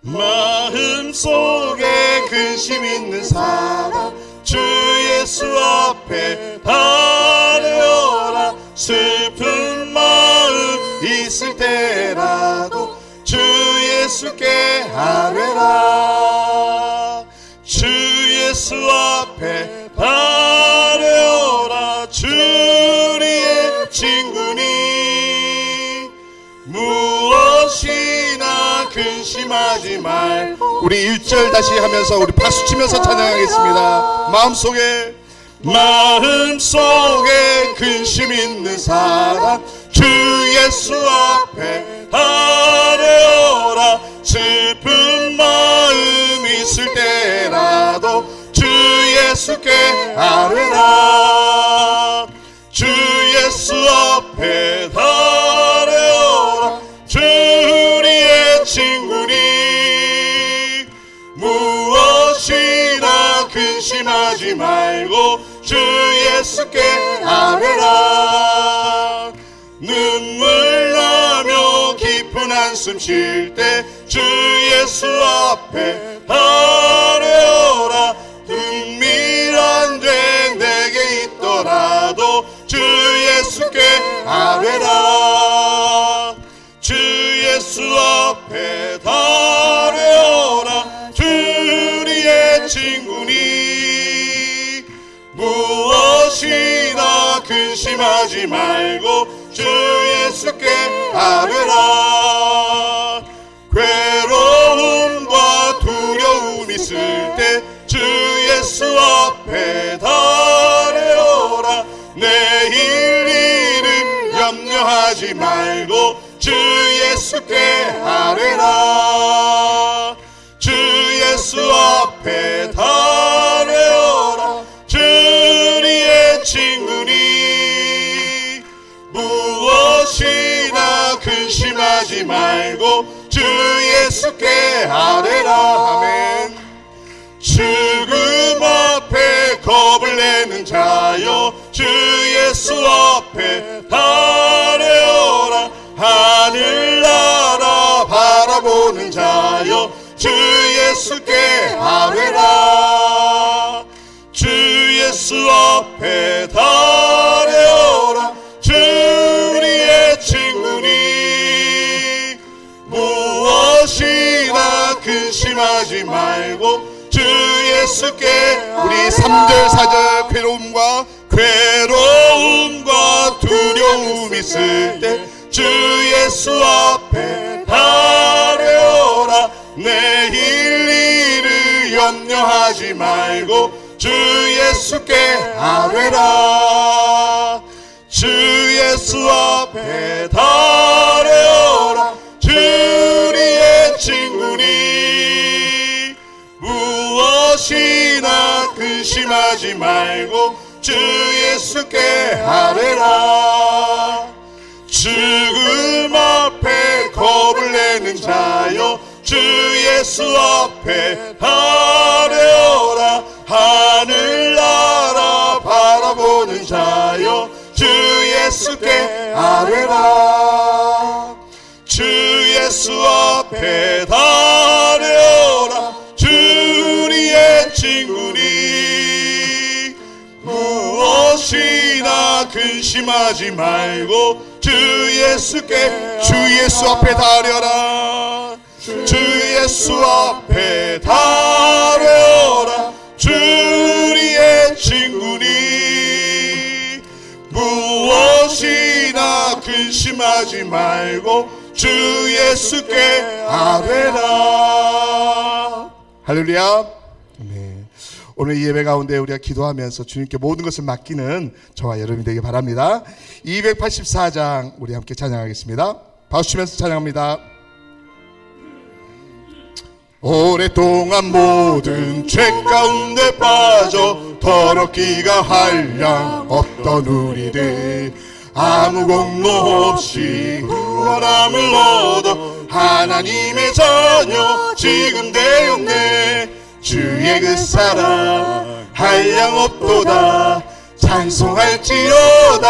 마음속에 근심 있는 사람 주 예수 앞에 달려라. 슬픈 마음 있을 때라도 주 예수께 아뢰라. 주 예수 앞에 달려라. 주리의 친구니 무엇이나 근심하지 말고. 우리 1절 다시 하면서 우리 박수 치면서 찬양하겠습니다. 마음속에 근심 있는 사람 주 예수 앞에 달려라. 슬픈 마음 있을 때라도 주 예수께 아뢰라. 주 예수 앞에 달려라. 주리의 친구니 무엇이나 근심하지 말고 주 예수께 아뢰라. 눈물 나며 깊은 한숨 쉴 때 주 예수 앞에 달려라. 은밀한 죄 내게 있더라도 주 예수께 아뢰라. 주 예수 앞에 달려라. 주리의 친구니 무엇이나 근심하지 말고 주 예수께 아뢰라. 괴로움과 두려움 있을 때 주 예수 앞에 달려라. 내일 일을 염려하지 말고 주 예수께 아뢰라. 주 예수 앞에 달려라. 주리의 친구니 무엇이나 근심하지 말고 주 예수께 아뢰라. 아멘. 죽음 앞에 겁을 내는 자여 주 예수 앞에 달려라. 하늘나라 바라보는 자여 주 예수께 아뢰라. 주 예수 앞에 달려라. 주리의 친구니 무엇이나 근심하지 말고 주 예수께. 우리 3절 4절 괴로움과 두려움 있을 때 주 예수 앞에 달려라. 내일 일을 염려하지 말고 주 예수께 아뢰라. 주 예수 앞에 달려라. 주리의 친구니 무엇이나 근심하지 말고 주 예수께 아뢰라. 죽음 앞에 겁을 내는 자여 주 예수 앞에 달려라. 하늘나라 바라보는 자여 주 예수께 아뢰라. 주 예수 앞에 달려라. 주리의 친구니 무엇이나 근심하지 말고 주 예수께. 주 예수 앞에 달려라. 주 예수 앞에 달려라. 주리의 친구니 무엇이나 근심하지 말고 주 예수께 아뢰라. 할렐루야. 네. 오늘 이 예배 가운데 우리가 기도하면서 주님께 모든 것을 맡기는 저와 여러분이 되길 바랍니다. 284장 우리 함께 찬양하겠습니다. 박수 치면서 찬양합니다. 오랫동안 모든 죄 가운데 빠져 더럽기가 한량 없던 우리들 아무 공로 없이 구원함을 얻어 하나님의 자녀 지금 되었네. 주의 그 사랑 한량 없도다. 찬송할지어다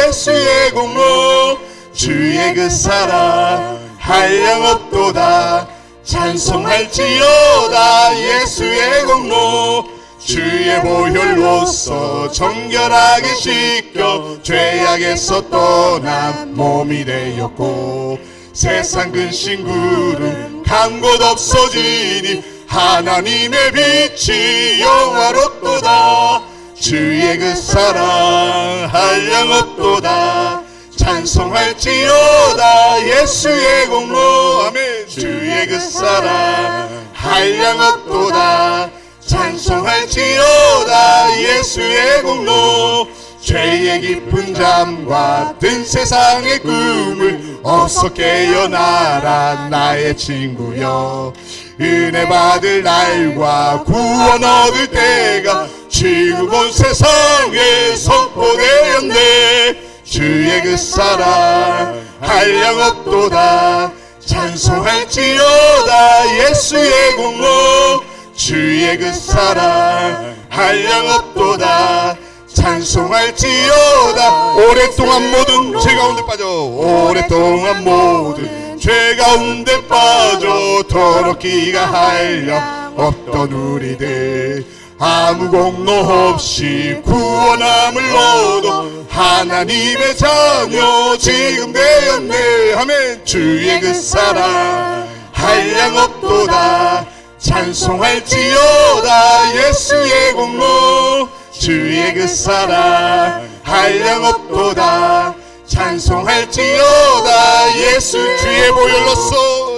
예수의 공로. 주의 그 사랑 한량 없도다. 찬송할지어다 예수의 공로 주의 보혈로서 정결하게 씻겨 죄악에서 떠난 몸이 되었고 세상 근심 구름 간 곳 없어지니 하나님의 빛이 영화롭도다 주의 그 사랑 한량없도다 찬송할지어다 예수의 공로 아멘 주의 그 사랑 한량없도다 찬송할지어다 예수의 공로 죄의 깊은 잠과 든 세상의 꿈을 어서 깨어나라 나의 친구여 은혜 받을 날과 구원 얻을 때가 지금 온 세상에 선포되었네 주의 그 사랑 한량없도다 찬송할지어다 예수의 공로 주의 그 사랑 한량없도다 찬송할지어다 오랫동안 모든 죄 가운데 빠져 오랫동안 모든 죄 가운데 빠져 더럽기가 한량 없던 우리들 아무 공로 없이 구원함을 얻어 하나님의 자녀 지금 되었네 아멘 주의 그 사랑 한량없도다 찬송할지어다 예수의 공로 주의 그 사랑 한량없도다 찬송할지어다 예수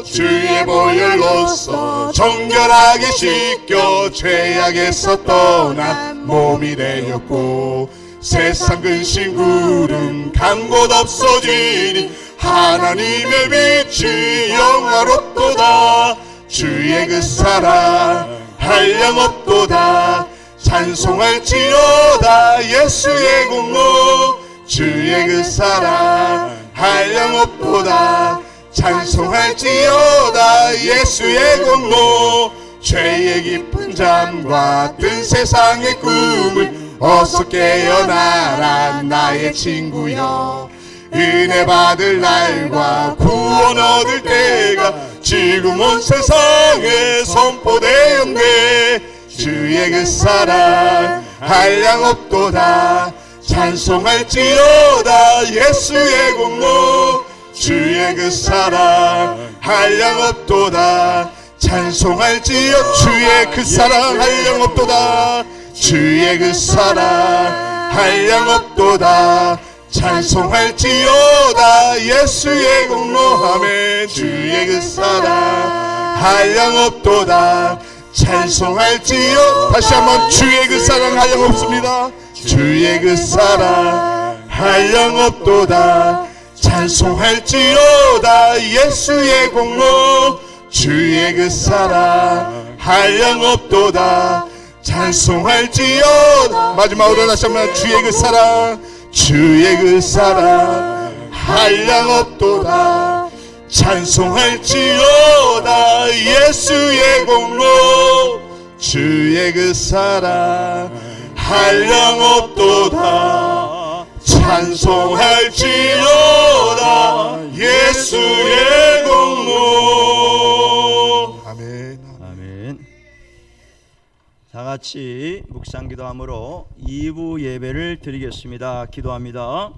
주의 보혈로서 정결하게 씻겨 죄악에서 떠난 몸이 되었고 세상 근심 구름 간 곳 없어지니 하나님의 빛이 영화롭도다 주의 그 사랑 한량없도다 찬송할지어다 예수의 공로 주의 그 사랑 한량없도다 찬송할지어다 예수의 공로 죄의 깊은 잠과 든 세상의 꿈을 어서 깨어나라 나의 친구여 은혜 받을 날과 구원 얻을 때가 지금 온 세상에 선포되었네 주의 그 사랑 한량없도다 찬송할지어다 예수의 공로 주의 그 사랑 한량없도다 찬송할지어 주의 그 사랑 한량없도다 주의 그 사랑 한량없도다 찬송할지어다 예수의 공로 아멘 주의 그 사랑 한량없도다 찬송할지어 다시 한번 주의 그 사랑 한량없습니다 주의 그 사랑 한량없도다 찬송할지어다 예수의 공로 주의 그 사랑 한량없도다 찬송할지어다 마지막으로 다시 한번 주의 그 사랑 한량없도다 찬송할지어다 예수의 공로 주의 그 사랑 한량없도다 찬송할지어다 예수의 공로 아멘. 아멘. 다 같이 묵상 기도함으로 2부 예배를 드리겠습니다. 기도합니다.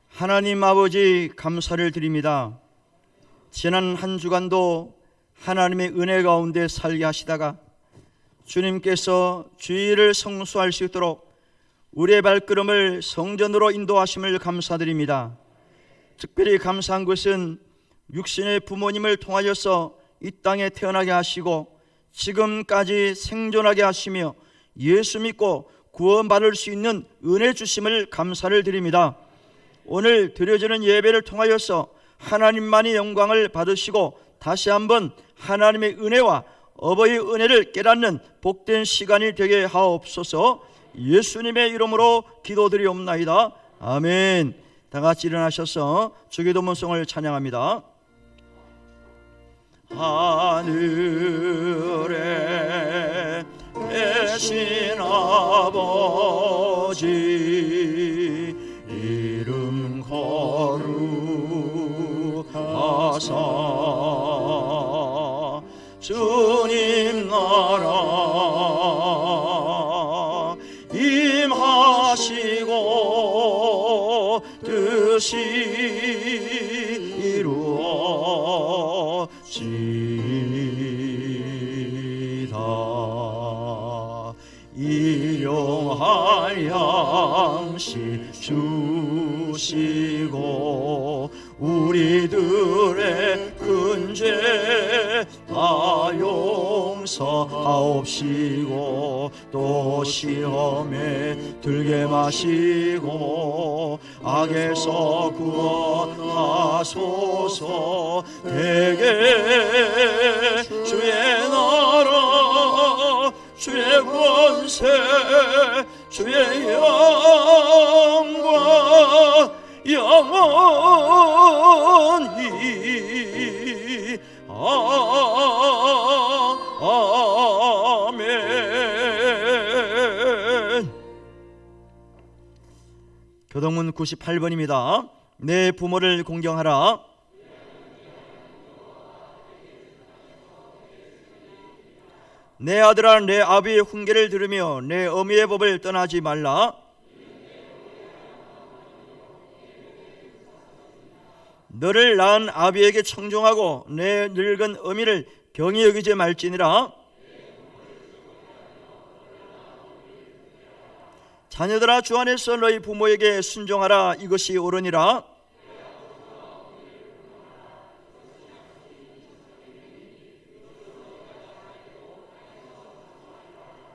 하나님 아버지 감사를 드립니다. 지난 한 주간도 하나님의 은혜 가운데 살게 하시다가 주님께서 주일을 성수할 수 있도록 우리의 발걸음을 성전으로 인도하심을 감사드립니다. 특별히 감사한 것은 육신의 부모님을 통하여서 이 땅에 태어나게 하시고 지금까지 생존하게 하시며 예수 믿고 구원받을 수 있는 은혜 주심을 감사를 드립니다. 오늘 드려지는 예배를 통하여서 하나님만이 영광을 받으시고 다시 한번 하나님의 은혜와 어버이의 은혜를 깨닫는 복된 시간이 되게 하옵소서. 예수님의 이름으로 기도드리옵나이다. 아멘. 다 같이 일어나셔서 주기도문송을 찬양합니다. 하늘에 계신 아버지 이름 거룩하사 주님 나라 임하시고 뜻이 이루어지다. 일용할 양식 주시고 우리들의 큰 죄 다 용서하옵시고 또 시험에 들게 마시고 악에서 구원하소서. 대개 주의 나라 주의 권세 주의 영광 영원히 아멘. 교동문 98번입니다. 내 부모를 공경하라. 내 아들아 내 아비의 훈계를 들으며 내 어미의 법을 떠나지 말라. 너를 낳은 아비에게 청종하고 내 늙은 어미를 경히 여기지 말지니라. 자녀들아 주 안에서 너희 부모에게 순종하라. 이것이 옳으니라.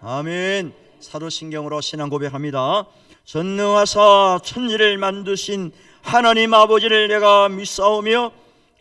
아멘. 사도신경으로 신앙 고백합니다. 전능하사 천지를 만드신 하나님 아버지를 내가 믿사오며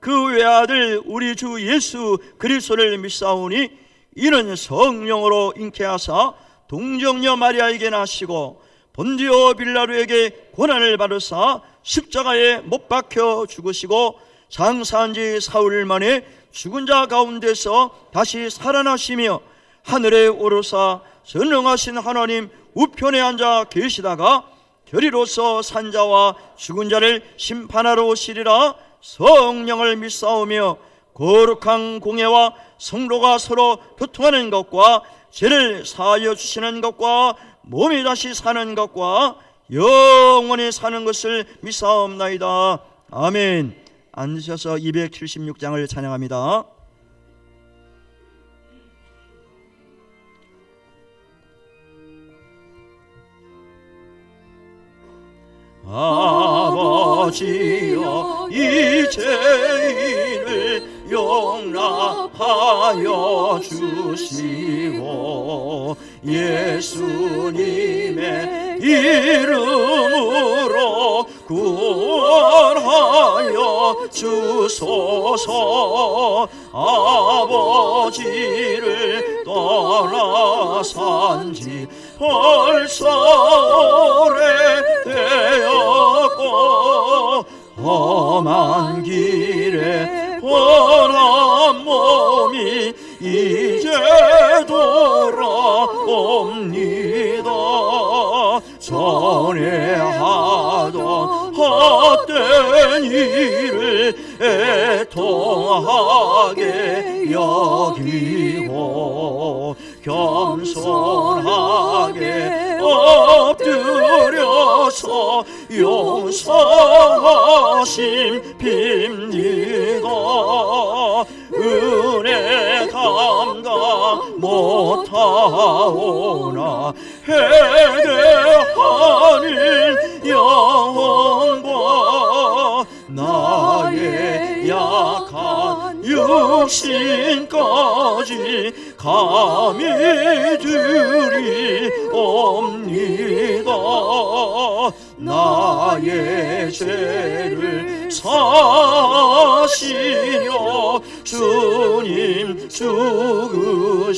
그 외아들 우리 주 예수 그리스도를 믿사오니 이는 성령으로 잉태하사 동정녀 마리아에게 나시고 본디오 빌라도에게 고난을 받으사 십자가에 못 박혀 죽으시고 장사한 지 사흘 만에 죽은 자 가운데서 다시 살아나시며 하늘에 오르사 전능하신 하나님 우편에 앉아 계시다가 결의로서 산 자와 죽은 자를 심판하러 오시리라. 성령을 믿사오며 거룩한 공예와 성도가 서로 교통하는 것과 죄를 사하여 주시는 것과 몸이 다시 사는 것과 영원히 사는 것을 믿사옵나이다. 아멘. 앉으셔서 276장을 찬양합니다. 아버지여 이 죄인을 용납하여 주시고 예수님의 이름으로 구원하여 주소서. 아버지를 떠나 산지 벌써 오래되었고 험한 길에 뻔한 몸이 이제 돌아옵니다. 전에 하던 헛된 일을 애통하게 여기고 겸손하게 엎드려서 용서하심 빕니다. 은혜 감당 못하오나 회개하는 영혼과 나의 약한 육신까지 감히 드리옵니다. 나의 죄를 사시려 주님 죽으셨으니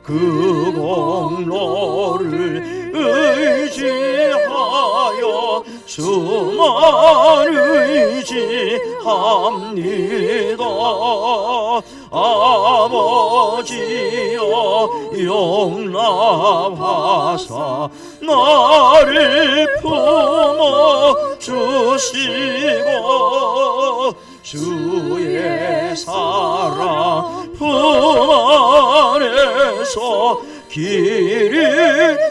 그 공로를 의지하여 주만 의지합니다. 아버지여 용납하사 나를 품어 주시고 주의 사랑 품 안에서 길이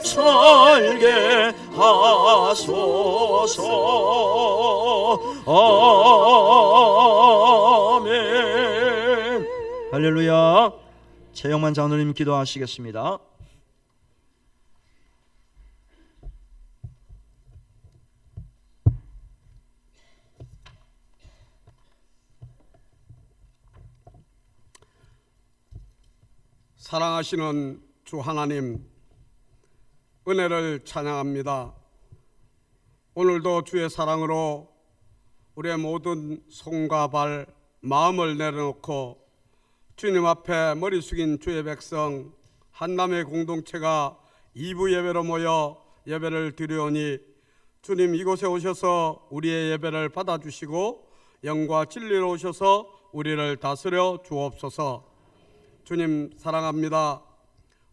살게 하소서. 아멘. 할렐루야. 최영만 장로님 기도하시겠습니다. 사랑하시는 주 하나님, 은혜를 찬양합니다. 오늘도 주의 사랑으로 우리의 모든 손과 발, 마음을 내려놓고 주님 앞에 머리 숙인 주의 백성 한남의 공동체가 2부 예배로 모여 예배를 드리오니 주님 이곳에 오셔서 우리의 예배를 받아주시고 영과 진리로 오셔서 우리를 다스려 주옵소서. 주님 사랑합니다.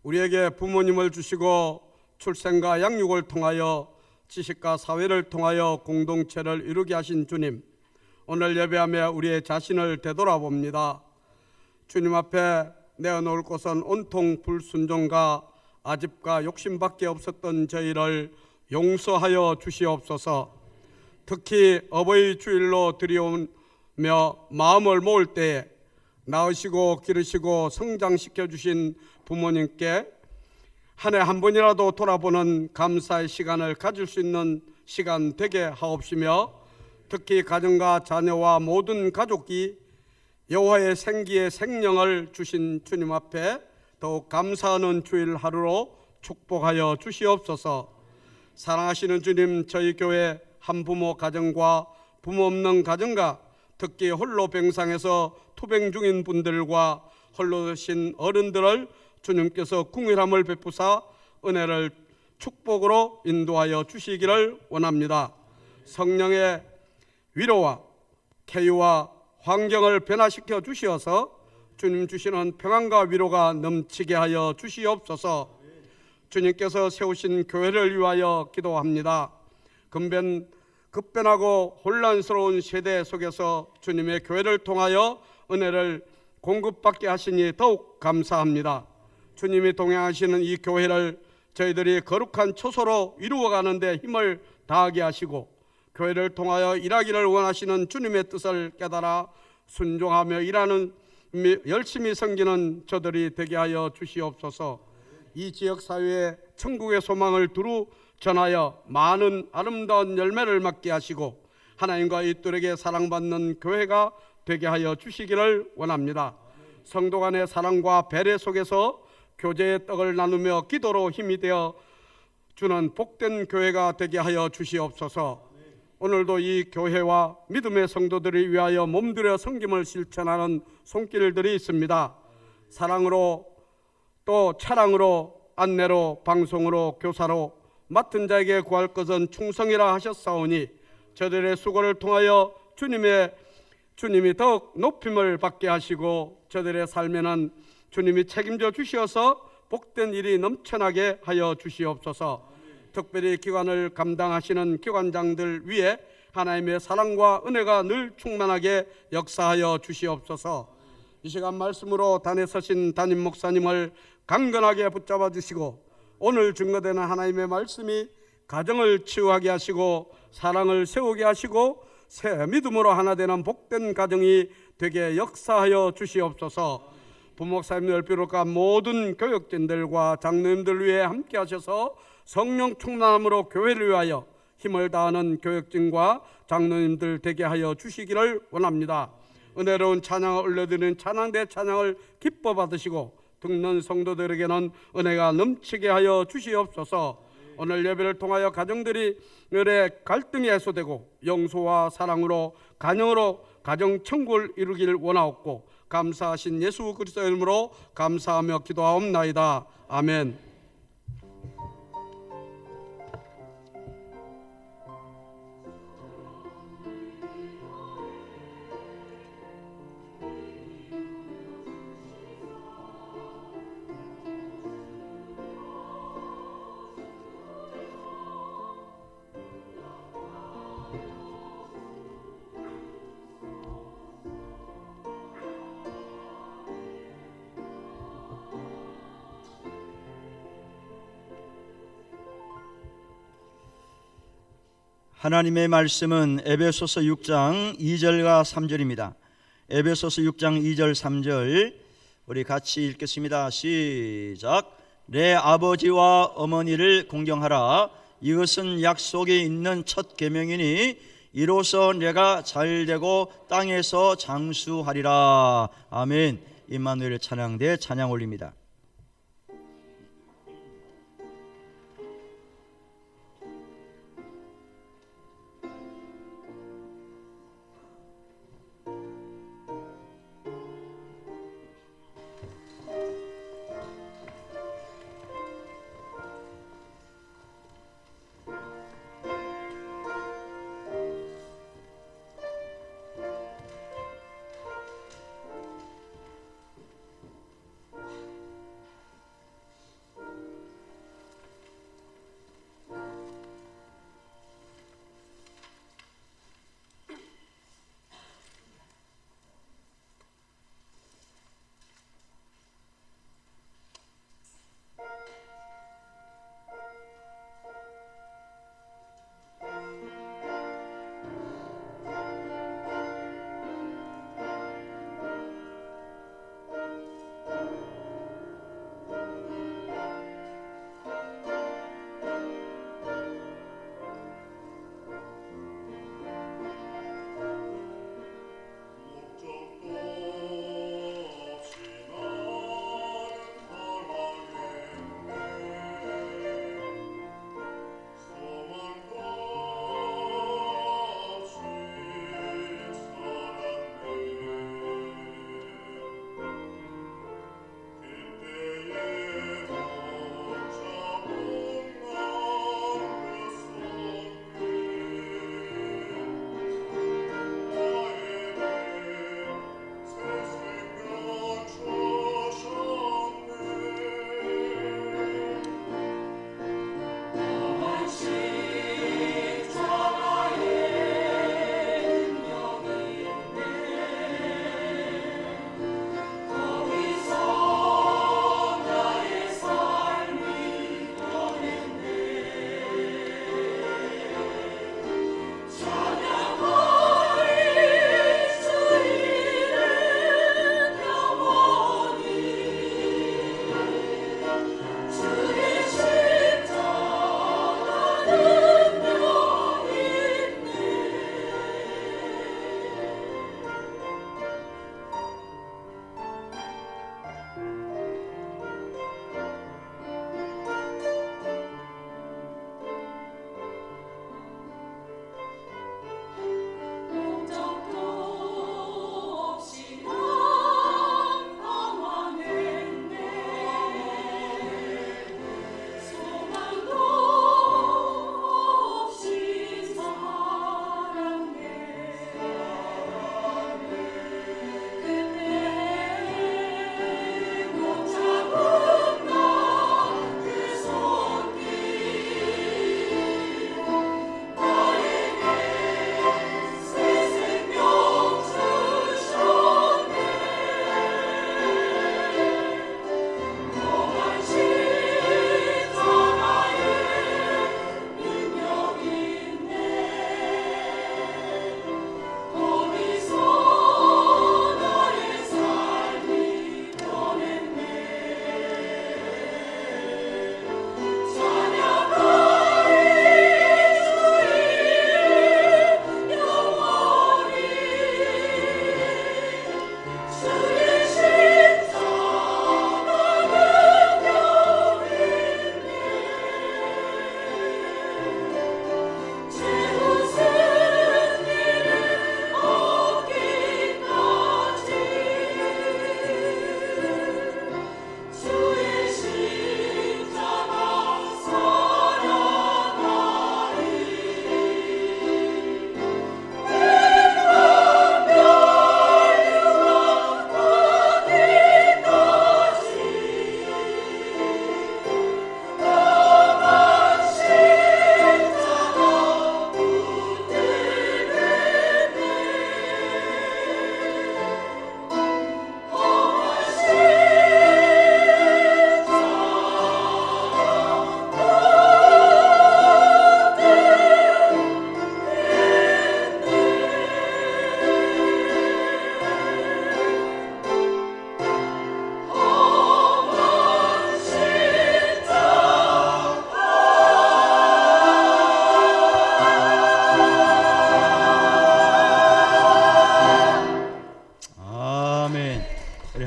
우리에게 부모님을 주시고 출생과 양육을 통하여 지식과 사회를 통하여 공동체를 이루게 하신 주님, 오늘 예배하며 우리의 자신을 되돌아봅니다. 주님 앞에 내어놓을 것은 온통 불순종과 아집과 욕심밖에 없었던 저희를 용서하여 주시옵소서. 특히 어버이 주일로 드리오며 마음을 모을 때에 낳으시고 기르시고 성장시켜 주신 부모님께 한 해 한 번이라도 돌아보는 감사의 시간을 가질 수 있는 시간 되게 하옵시며, 특히 가정과 자녀와 모든 가족이 여호와의 생기의 생명을 주신 주님 앞에 더욱 감사하는 주일 하루로 축복하여 주시옵소서. 사랑하시는 주님, 저희 교회 한부모 가정과 부모 없는 가정과 특히 홀로 병상에서 투병 중인 분들과 홀로 계신 어른들을 주님께서 긍휼함을 베푸사 은혜를 축복으로 인도하여 주시기를 원합니다. 성령의 위로와 쾌유와 환경을 변화시켜 주시어서 주님 주시는 평안과 위로가 넘치게 하여 주시옵소서. 주님께서 세우신 교회를 위하여 기도합니다. 급변하고 혼란스러운 세대 속에서 주님의 교회를 통하여 은혜를 공급받게 하시니 더욱 감사합니다. 주님이 동행하시는 이 교회를 저희들이 거룩한 처소로 이루어가는 데 힘을 다하게 하시고, 교회를 통하여 일하기를 원하시는 주님의 뜻을 깨달아 순종하며 일하는 열심히 섬기는 저들이 되게 하여 주시옵소서. 이 지역사회에 천국의 소망을 두루 전하여 많은 아름다운 열매를 맺게 하시고 하나님과 이들에게 사랑받는 교회가 되게 하여 주시기를 원합니다. 성도 간의 사랑과 배려 속에서 교제의 떡을 나누며 기도로 힘이 되어 주는 복된 교회가 되게 하여 주시옵소서. 오늘도 이 교회와 믿음의 성도들을 위하여 몸들여 섬김을 실천하는 손길들이 있습니다. 사랑으로 또 차량으로 안내로 방송으로 교사로 맡은 자에게 구할 것은 충성이라 하셨사오니 저들의 수고를 통하여 주님이 더욱 높임을 받게 하시고 저들의 삶에는 주님이 책임져 주시어서 복된 일이 넘쳐나게 하여 주시옵소서. 특별히 기관을 감당하시는 기관장들 위에 하나님의 사랑과 은혜가 늘 충만하게 역사하여 주시옵소서. 이 시간 말씀으로 단에 서신 담임 목사님을 강건하게 붙잡아 주시고 오늘 증거되는 하나님의 말씀이 가정을 치유하게 하시고 사랑을 세우게 하시고 새 믿음으로 하나 되는 복된 가정이 되게 역사하여 주시옵소서. 부목사님들 비롯한 모든 교역진들과 장로님들 위해 함께 하셔서 성령 충만함으로 교회를 위하여 힘을 다하는 교역진과 장로님들 되게 하여 주시기를 원합니다. 은혜로운 찬양을 올려드리는 찬양대 찬양을 기뻐 받으시고 듣는 성도들에게는 은혜가 넘치게 하여 주시옵소서. 오늘 예배를 통하여 가정들이 을의 갈등이 해소되고 영소와 사랑으로 가정으로 가정 천국을 이루길 원하옵고 감사하신 예수 그리스도의 이름으로 감사하며 기도하옵나이다. 아멘. 하나님의 말씀은 에베소서 6장 2절과 3절입니다. 에베소서 6장 2절 3절 우리 같이 읽겠습니다. 시작. 내 아버지와 어머니를 공경하라. 이것은 약속이 있는 첫 계명이니 이로써 내가 잘되고 땅에서 장수하리라. 아멘. 임마누엘 찬양대 찬양 올립니다.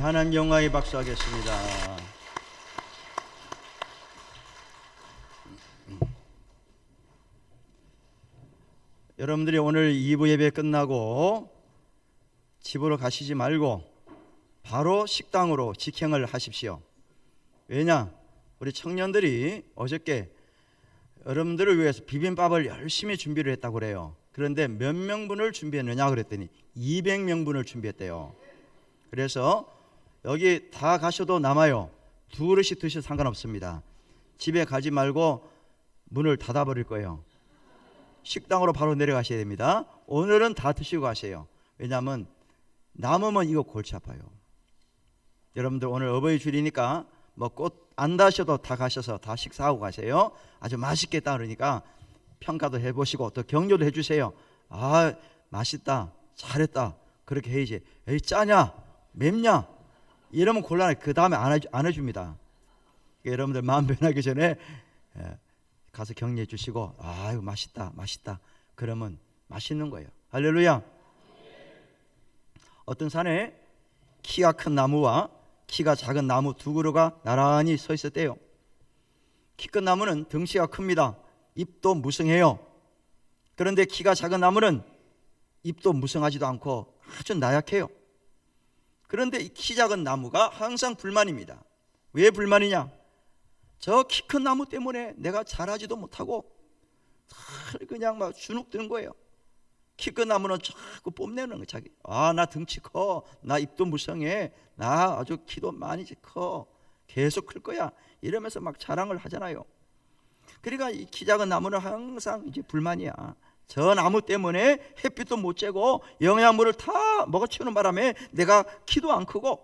하나님 영광의 박수하겠습니다. 여러분들이 오늘 2부 예배 끝나고 집으로 가시지 말고 바로 식당으로 직행을 하십시오. 왜냐? 우리 청년들이 어저께 여러분들을 위해서 비빔밥을 열심히 준비를 했다고 그래요. 그런데 몇 명분을 준비했느냐 그랬더니 200명분을 준비했대요. 그래서 여기 다 가셔도 남아요. 두 그릇씩 드셔도 상관없습니다. 집에 가지 말고 문을 닫아버릴 거예요. 식당으로 바로 내려가셔야 됩니다. 오늘은 다 드시고 가세요. 왜냐하면 남으면 이거 골치 아파요. 여러분들 오늘 어버이 주일이니까 뭐 꽃 안 다셔도 다 가셔서 다 식사하고 가세요. 아주 맛있겠다 그러니까 평가도 해보시고 또 격려도 해주세요. 아 맛있다 잘했다 그렇게 해야지. 에이 짜냐 맵냐 이러면 곤란해. 그 다음에 안 해줍니다. 여러분들 마음 변하기 전에 가서 격려해 주시고 아유 맛있다 맛있다 그러면 맛있는 거예요. 할렐루야. 어떤 산에 키가 큰 나무와 키가 작은 나무 두 그루가 나란히 서 있었대요. 키 큰 나무는 덩치가 큽니다. 잎도 무성해요. 그런데 키가 작은 나무는 잎도 무성하지도 않고 아주 나약해요. 그런데 이 키 작은 나무가 항상 불만입니다. 왜 불만이냐? 저 키 큰 나무 때문에 내가 자라지도 못하고 그냥 막 주눅드는 거예요. 키 큰 나무는 자꾸 뽐내는 거 자기. 아 나 덩치 커, 나 입도 무성해, 나 아주 키도 많이 커, 계속 클 거야 이러면서 막 자랑을 하잖아요. 그러니까 이 키 작은 나무는 항상 이제 불만이야. 저 나무 때문에 햇빛도 못 쬐고 영양분을 다 먹어치우는 바람에 내가 키도 안 크고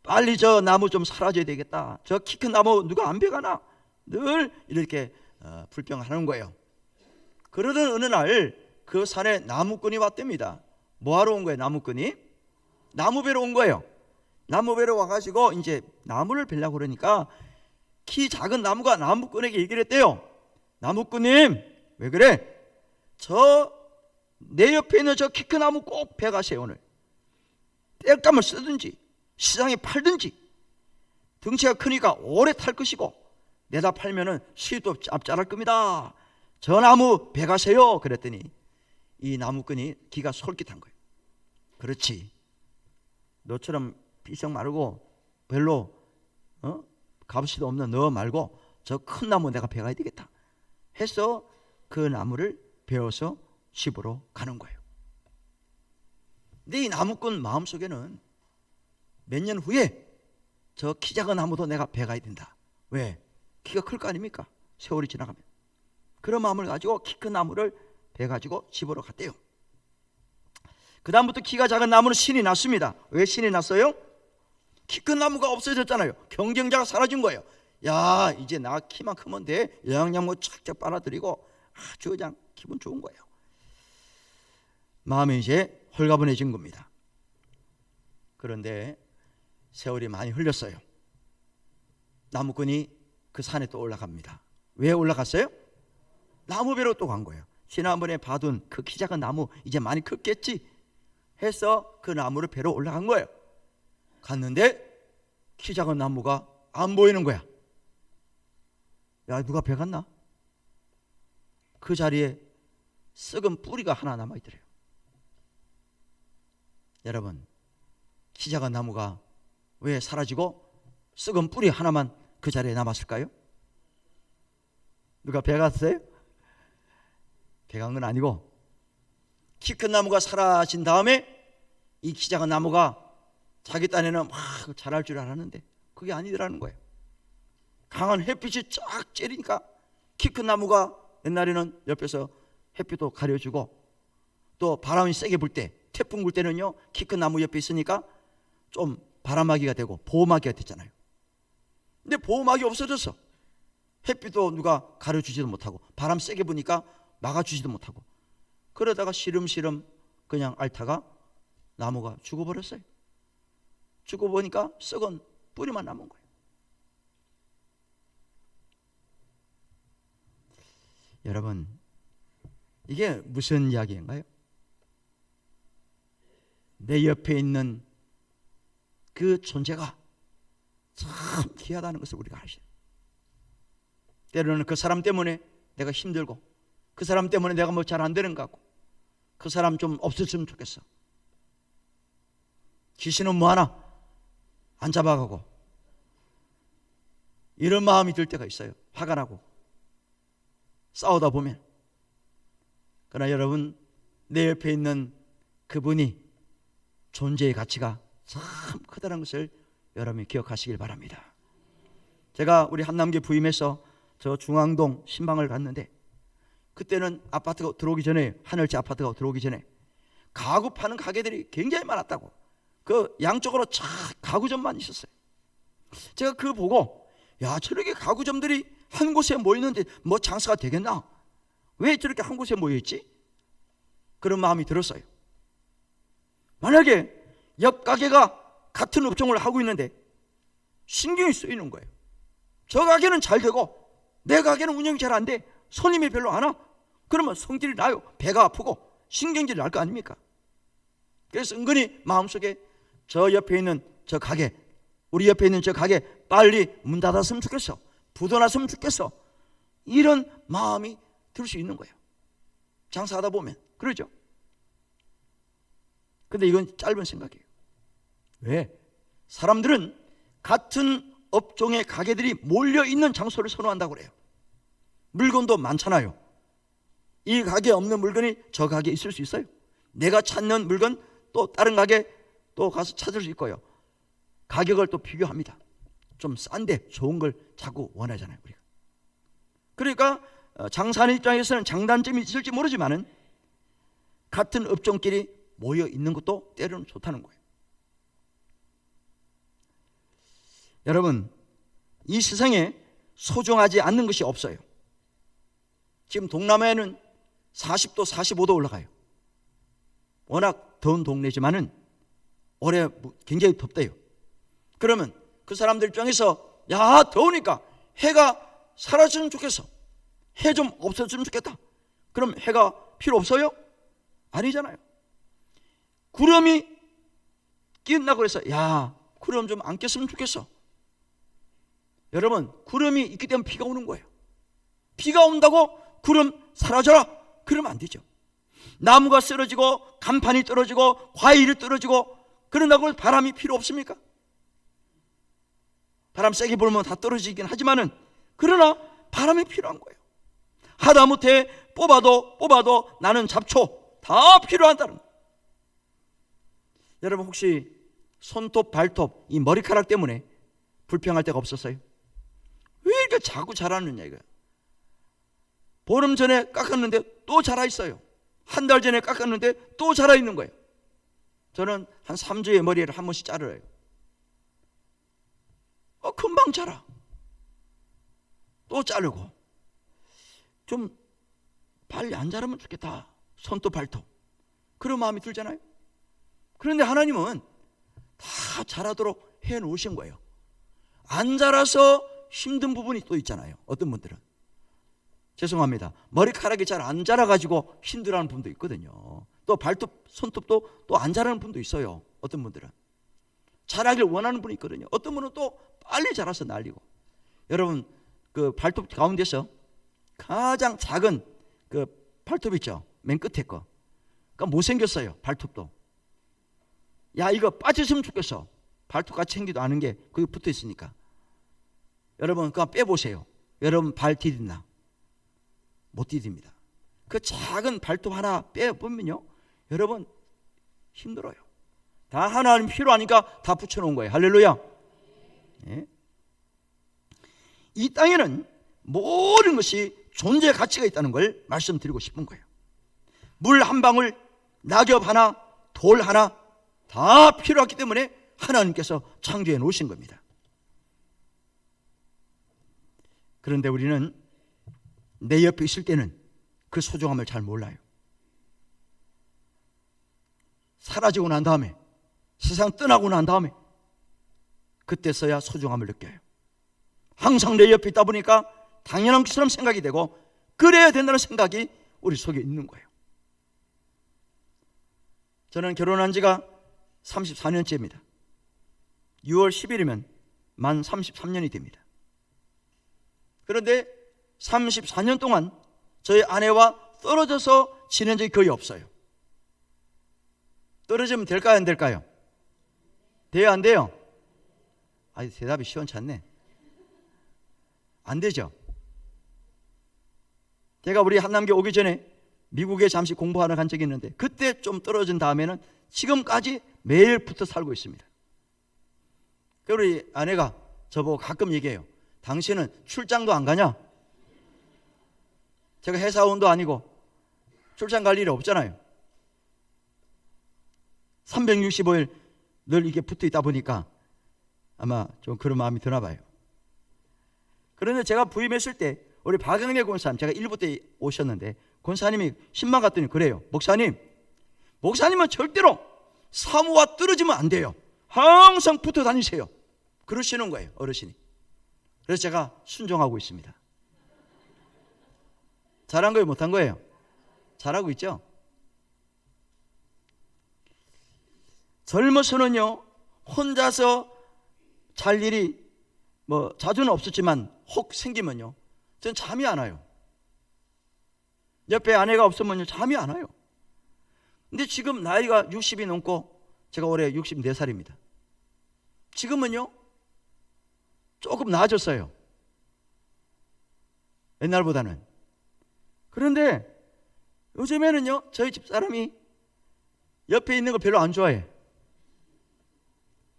빨리 저 나무 좀 사라져야 되겠다. 저 키 큰 나무 누가 안 베가나? 늘 이렇게 불평하는 거예요. 그러던 어느 날 그 산에 나무꾼이 왔답니다. 뭐하러 온 거예요? 나무꾼이 나무 베러 온 거예요. 나무 베러 와가지고 이제 나무를 베려고 그러니까 키 작은 나무가 나무꾼에게 얘기를 했대요. 나무꾼님 왜 그래? 내 옆에 있는 저 키 큰 나무 꼭 베가세요. 오늘 땔감을 쓰든지 시장에 팔든지 덩치가 크니까 오래 탈 것이고 내다 팔면은 수입도 짭짤할 겁니다. 저 나무 베가세요. 그랬더니 이 나무꾼이 기가 솔깃한 거예요. 그렇지, 너처럼 삐쩍 마르고 별로 값어치도 없는 너 말고 저 큰 나무 내가 베가야 되겠다 해서 그 나무를 베어서 집으로 가는 거예요. 근데 이 나무꾼 마음속에는 몇 년 후에 저 키 작은 나무도 내가 베가야 된다. 왜? 키가 클 거 아닙니까? 세월이 지나가면. 그런 마음을 가지고 키 큰 나무를 베가지고 집으로 갔대요. 그 다음부터 키가 작은 나무는 신이 났습니다. 왜 신이 났어요? 키 큰 나무가 없어졌잖아요. 경쟁자가 사라진 거예요. 야 이제 나 키만 크면 돼. 영양분 쫙쫙 빨아들이고 아주 그냥 기분 좋은 거예요. 마음이 이제 홀가분해진 겁니다. 그런데 세월이 많이 흘렸어요. 나무꾼이 그 산에 또 올라갑니다. 왜 올라갔어요? 나무 베러 또 간 거예요. 지난번에 봐둔 그 키 작은 나무 이제 많이 컸겠지 해서 그 나무를 베러 올라간 거예요. 갔는데 키 작은 나무가 안 보이는 거야. 야 누가 베갔나? 그 자리에 썩은 뿌리가 하나 남아있더래요. 여러분 키 작은 나무가 왜 사라지고 썩은 뿌리 하나만 그 자리에 남았을까요? 누가 베갔어요? 베간 건 아니고 키 큰 나무가 사라진 다음에 이 키 작은 나무가 자기 딴에는 막 자랄 줄 알았는데 그게 아니더라는 거예요. 강한 햇빛이 쫙 쬐리니까 키 큰 나무가 옛날에는 옆에서 햇빛도 가려주고 또 바람이 세게 불 때 태풍 불 때는요 키 큰 나무 옆에 있으니까 좀 바람막이가 되고 보호막이가 됐잖아요. 근데 보호막이 없어졌어. 햇빛도 누가 가려주지도 못하고 바람 세게 부니까 막아주지도 못하고 그러다가 시름시름 그냥 앓다가 나무가 죽어버렸어요. 죽어보니까 썩은 뿌리만 남은 거예요. 여러분 이게 무슨 이야기인가요? 내 옆에 있는 그 존재가 참 귀하다는 것을 우리가 아셔요. 때로는 그 사람 때문에 내가 힘들고, 그 사람 때문에 내가 뭐 잘 안 되는 것 같고, 그 사람 좀 없었으면 좋겠어. 귀신은 뭐 하나 안 잡아가고, 이런 마음이 들 때가 있어요. 화가 나고 싸우다 보면. 그러나 여러분, 내 옆에 있는 그분이 존재의 가치가 참 크다는 것을 여러분이 기억하시길 바랍니다. 제가 우리 한남교 부임해서 저 중앙동 신방을 갔는데, 그때는 아파트가 들어오기 전에, 하늘지 아파트가 들어오기 전에 가구 파는 가게들이 굉장히 많았다고. 그 양쪽으로 쫙 가구점만 있었어요. 제가 그거 보고, 야, 저렇게 가구점들이 한 곳에 모이는데 뭐 장사가 되겠나? 왜 저렇게 한 곳에 모여있지? 그런 마음이 들었어요. 만약에 옆 가게가 같은 업종을 하고 있는데 신경이 쓰이는 거예요. 저 가게는 잘 되고 내 가게는 운영이 잘 안 돼, 손님이 별로 안 와. 그러면 성질이 나요. 배가 아프고 신경질이 날 거 아닙니까? 그래서 은근히 마음속에 저 옆에 있는 저 가게, 우리 옆에 있는 저 가게 빨리 문 닫았으면 좋겠어, 부도났으면 좋겠어, 이런 마음이 들 수 있는 거예요. 장사하다 보면 그러죠. 근데 이건 짧은 생각이에요. 왜? 사람들은 같은 업종의 가게들이 몰려있는 장소를 선호한다고 그래요. 물건도 많잖아요. 이 가게에 없는 물건이 저 가게에 있을 수 있어요. 내가 찾는 물건 또 다른 가게 또 가서 찾을 수 있고요. 가격을 또 비교합니다. 좀 싼데 좋은 걸 자꾸 원하잖아요, 우리가. 그러니까 장사하는 입장에서는 장단점이 있을지 모르지만은 같은 업종끼리 모여 있는 것도 때로는 좋다는 거예요. 여러분, 이 세상에 소중하지 않는 것이 없어요. 지금 동남아에는 40도, 45도 올라가요. 워낙 더운 동네지만은 올해 굉장히 덥대요. 그러면 그 사람들 입장에서, 야, 더우니까 해가 사라졌으면 좋겠어, 해 좀 없어졌으면 좋겠다. 그럼 해가 필요 없어요? 아니잖아요. 구름이 낀다고 해서, 야, 구름 좀 안 꼈으면 좋겠어. 여러분, 구름이 있기 때문에 비가 오는 거예요. 비가 온다고 구름 사라져라, 그러면 안 되죠. 나무가 쓰러지고 간판이 떨어지고 과일이 떨어지고 그런다고 바람이 필요 없습니까? 바람 세게 불면 다 떨어지긴 하지만은, 그러나 바람이 필요한 거예요. 하다못해 뽑아도 나는 잡초 다 필요하다는 거예요. 여러분, 혹시 손톱, 발톱, 이 머리카락 때문에 불평할 때가 없었어요? 왜 이렇게 자꾸 자라느냐 이거예요. 보름 전에 깎았는데 또 자라 있어요. 한 달 전에 깎았는데 또 자라 있는 거예요. 저는 한 3주에 머리를 한 번씩 자르요. 금방 자라. 또 자르고. 좀 빨리 안 자라면 좋겠다, 손톱, 발톱. 그런 마음이 들잖아요. 그런데 하나님은 다 자라도록 해 놓으신 거예요. 안 자라서 힘든 부분이 또 있잖아요. 어떤 분들은, 죄송합니다, 머리카락이 잘 안 자라가지고 힘들어하는 분도 있거든요. 또 발톱, 손톱도 또 안 자라는 분도 있어요. 어떤 분들은 자라길 원하는 분이 있거든요. 어떤 분은 또 빨리 자라서 난리고. 여러분, 그 발톱 가운데서 가장 작은 그 발톱 있죠, 맨 끝에 거. 그러니까 못생겼어요, 발톱도. 야, 이거 빠졌으면 좋겠어. 발톱같이 생기도 않은 게 거기 붙어 있으니까. 여러분, 그거 빼보세요. 여러분 발 디딘다? 못 디딥니다. 그 작은 발톱 하나 빼보면요, 여러분 힘들어요. 다 하나님 필요하니까 다 붙여놓은 거예요. 할렐루야. 예? 이 땅에는 모든 것이 존재 가치가 있다는 걸 말씀드리고 싶은 거예요. 물 한 방울, 낙엽 하나, 돌 하나 다 필요하기 때문에 하나님께서 창조해 놓으신 겁니다. 그런데 우리는 내 옆에 있을 때는 그 소중함을 잘 몰라요. 사라지고 난 다음에, 세상 떠나고 난 다음에 그때서야 소중함을 느껴요. 항상 내 옆에 있다 보니까 당연한 것처럼 생각이 되고 그래야 된다는 생각이 우리 속에 있는 거예요. 저는 결혼한 지가 34년째입니다. 6월 10일이면 만 33년이 됩니다. 그런데 34년 동안 저희 아내와 떨어져서 지낸 적이 거의 없어요. 떨어지면 될까요, 안 될까요? 돼요, 안 돼요? 아니, 대답이 시원찮네. 안 되죠. 제가 우리 한남교 오기 전에 미국에 잠시 공부하러 간 적이 있는데 그때 좀 떨어진 다음에는 지금까지 매일 붙어 살고 있습니다. 그리고 우리 아내가 저보고 가끔 얘기해요. 당신은 출장도 안 가냐? 제가 회사원도 아니고 출장 갈 일이 없잖아요. 365일 늘 이게 붙어 있다 보니까 아마 좀 그런 마음이 드나 봐요. 그런데 제가 부임했을 때 우리 박영래 권사님, 제가 일부 때 오셨는데 권사님이 신방 갔더니 그래요. 목사님은 절대로 사모와 떨어지면 안 돼요. 항상 붙어 다니세요. 그러시는 거예요, 어르신이. 그래서 제가 순종하고 있습니다. 잘한 거예요, 못한 거예요? 잘하고 있죠? 젊어서는요, 혼자서 잘 일이 뭐 자주는 없었지만 혹 생기면요, 전 잠이 안 와요. 옆에 아내가 없으면요, 잠이 안 와요. 근데 지금 나이가 60이 넘고 제가 올해 64살입니다. 지금은요, 조금 나아졌어요. 옛날보다는. 그런데 요즘에는요, 저희 집사람이 옆에 있는 거 별로 안 좋아해.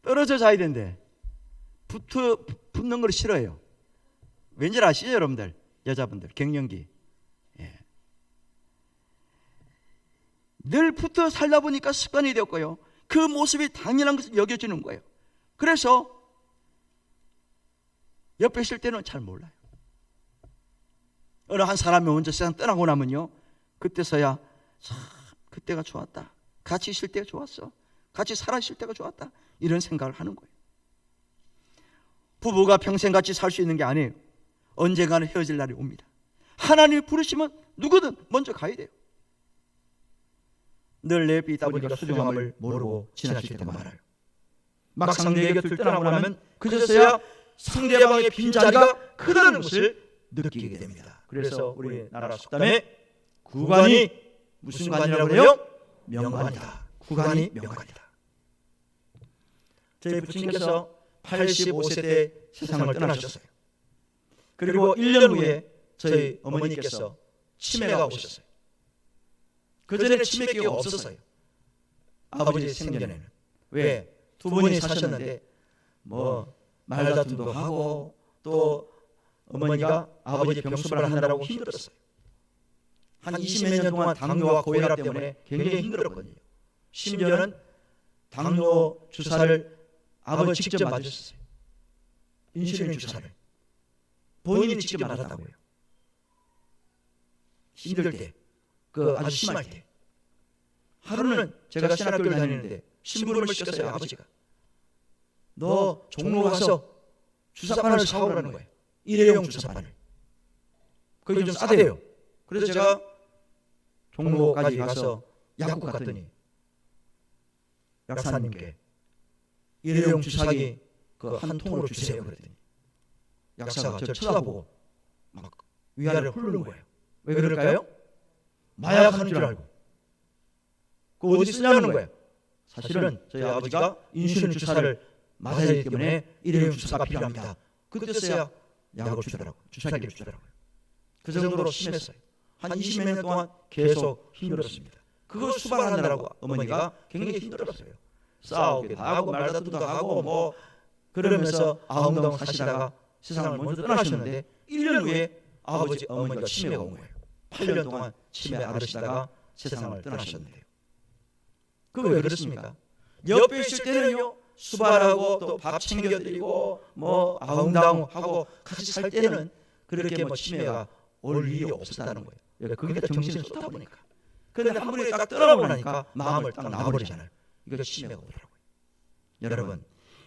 떨어져 자야 되는데 붙는 걸 싫어해요. 왠지 아시죠, 여러분들? 여자분들, 갱년기. 예. 늘 붙어 살다 보니까 습관이 되었고요. 그 모습이 당연한 것을 여겨지는 거예요. 그래서 옆에 있을 때는 잘 몰라요. 어느 한 사람이 먼저 세상 떠나고 나면요, 그때서야 참 그때가 좋았다. 같이 있을 때가 좋았어. 같이 살아 있을 때가 좋았다. 이런 생각을 하는 거예요. 부부가 평생 같이 살 수 있는 게 아니에요. 언젠가는 헤어질 날이 옵니다. 하나님이 부르시면 누구든 먼저 가야 돼요. 늘 내 옆에 있다 보니까 소중함을 모르고 지나칠 때가 많아요. 막상 내 곁을 떠나고 나면 그제서야 상대방의 빈자리가 크다는 것을 느끼게 됩니다. 그래서 우리 나라 속담에 구관이 무슨 관이라고 해요? 명관이다. 구관이 명관이다. 저희 부친께서 85세 때 세상을 떠나셨어요. 그리고 1년 후에 저희 어머니께서 치매가 오셨어요. 그전에 치매기가 없었어요. 아버지 생전에는. 왜? 두 분이 사셨는데 뭐 말다툼도 하고 또 어머니가 아버지 병수발을 하느라고 힘들었어요. 한 20몇 년 동안 당뇨와 고혈압 때문에 굉장히 힘들었거든요. 심지어는 당뇨 주사를 아버지 직접 맞으셨어요. 인슐린 주사를 본인이 직접 맞았다고요. 힘들 때, 그 아주 심할 때. 하루는 제가 신학교를 다니는데 심부름을 시켰어요, 아버지가. 너 종로 가서 주사바늘 사오라는 거예요. 일회용 주사바늘. 그게 좀 싸대요. 그래서 제가 종로까지 가서 약국 갔더니 약사님께 일회용 주사기 그 한 통으로 주세요 그랬더니 약사가 저를 쳐다보고 막 위아래를 흐르는 거예요. 왜 그럴까요? 마약하는 줄 알고. 그거 어디 쓰냐는 거예요. 사실은 저희 아버지가 인슐린 주사를 맞아야 하기 때문에 일회용 주사가 필요합니다. 그때서야 약을 주더라고요. 주사기를 주더라고요. 그 정도로 심했어요. 한 20몇 년 동안 계속 힘들었습니다. 그거 수발하느라고 어머니가 굉장히 힘들었어요. 싸우기도 하고 말다툼도 하고 뭐 그러면서 아웅다웅 사시다가 세상을 먼저 떠나셨는데 1년 후에 아버지 어머니가 치매가 온 거예요. 8년 동안 치매 앓으시다가 세상을 떠나셨는데요. 그거 왜 그렇습니까? 옆에 있을 때는요, 수발하고 또 밥 챙겨드리고 뭐 아웅다웅하고 같이 살 때는 그렇게 뭐 치매가 올 일이 없었다는 거예요. 그러니까 정신을 쏟다 보니까. 그런데 한 분이 딱 떠나고 나니까 마음을 딱 놔버리잖아요. 이거 치매가 오더라고요. 여러분,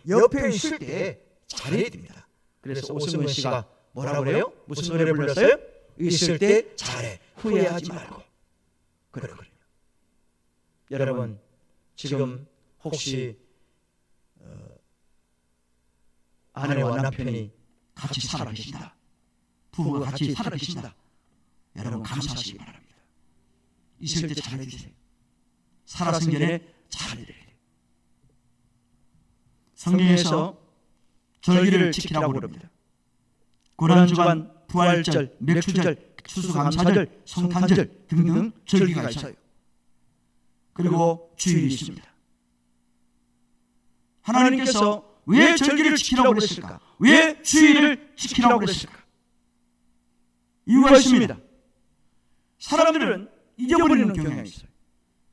옆에 있을 때 잘해야 됩니다. 그래서 오승근 씨가 뭐라고 그래요? 무슨 노래 불렀어요? 있을 때 잘해, 후회하지 말고. 그렇거든요. 여러분, 지금 혹시 아내와 남편이 같이 살아계신다. 부부가 같이 살아계신다. 여러분 감사하시기 바랍니다. 있을 때 잘해주세요. 살아생전에 잘해드려야 돼요. 성경에서 절기를 지키라고 그럽니다. 고난주간, 부활절, 맥주절, 추수감사절, 성탄절 등등 절기가 있어요. 그리고 주일이 있습니다. 하나님께서 왜 절기를 지키라고 그랬을까? 왜 주일을 지키라고 그랬을까? 이유가 있습니다. 사람들은 잊어버리는 경향이 있어요.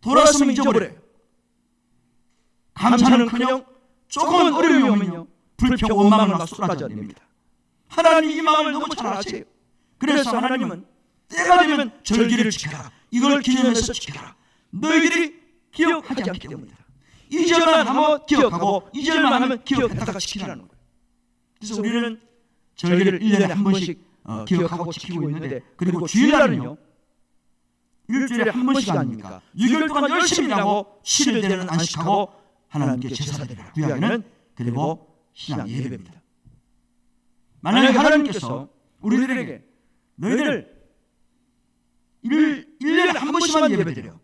돌아서면 잊어버려요. 감사는커녕 조금은 어려움이 오면요 불평 원망을 막 쏟아져냅니다. 하나님 이 마음을 너무 잘 아세요. 그래서 하나님은 때가 되면 절기를 지켜라. 이걸 기념해서 지켜라. 너희들이 기억하지 않기 때문이다. 이절만 하면 기억하고 이절만 하면 기억했다가 지키라는 거예요. 그래서 우리는 절기를 1년에 한 번씩 기억하고 지키고 있는데, 그리고 주일날은요 일주일에 한 번씩 아닙니까? 6개월 동안 열심히 일하고 7일 되는 안식하고 하나님께 제사드리라 구약에는 그리고 신앙 예배입니다. 만약에 하나님께서 우리들에게 너희들 1년에 한 번씩만 예배드려,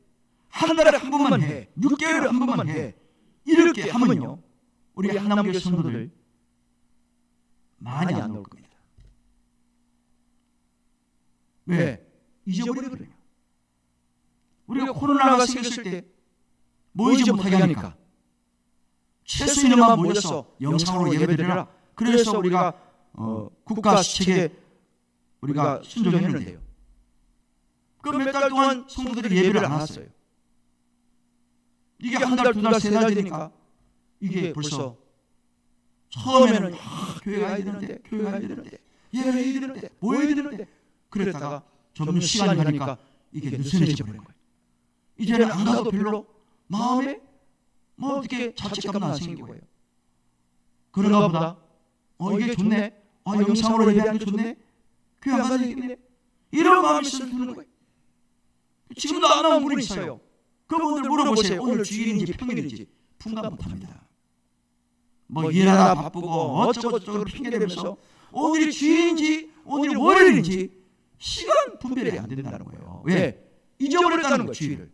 한 달에 한 번만 해, 6개월에 한 번만 해, 이렇게 하면요 우리 한남교회 성도들 많이 안 나올 겁니다. 왜? 잊어버리거든요. 우리가 코로나가 생겼을 때 모이지 못하게 하니까 최소 인원만 모여서 영상으로 예배드려라. 그래서 우리가 국가 시책에 우리가 순종했는데요. 그 몇 달 동안 성도들이 예배를 안 왔어요. 이게 한 달, 두 달, 세 달 되니까 이게 벌써 처음에는 교회 가야 되는데, 교회 가야 되는데, 예배해야 되는데, 모여야 되는데, 그랬다가 점점 시간이 가니까 이게 느슨해져 버린 거예요. 이제는 안 가도 별로 마음에 뭐 어떻게 자책감도 안 생기고 거예요. 그런가 보다. 이게 좋네. 영상으로 예배하는 게 좋네. 교회 안 가도 되겠네. 이런 마음이 드는 거예요. 지금도 안 나온 분이 있어요. 그분들 물어보세요. 오늘 주일인지 평일인지 분간 못합니다. 뭐 일하다 바쁘고 어쩌고저쩌고 핑계대면서 오늘이 주일인지 오늘이 월요일인지 시간 분별이 안 된다는 거예요. 왜? 잊어버렸다는 거예요, 주일을.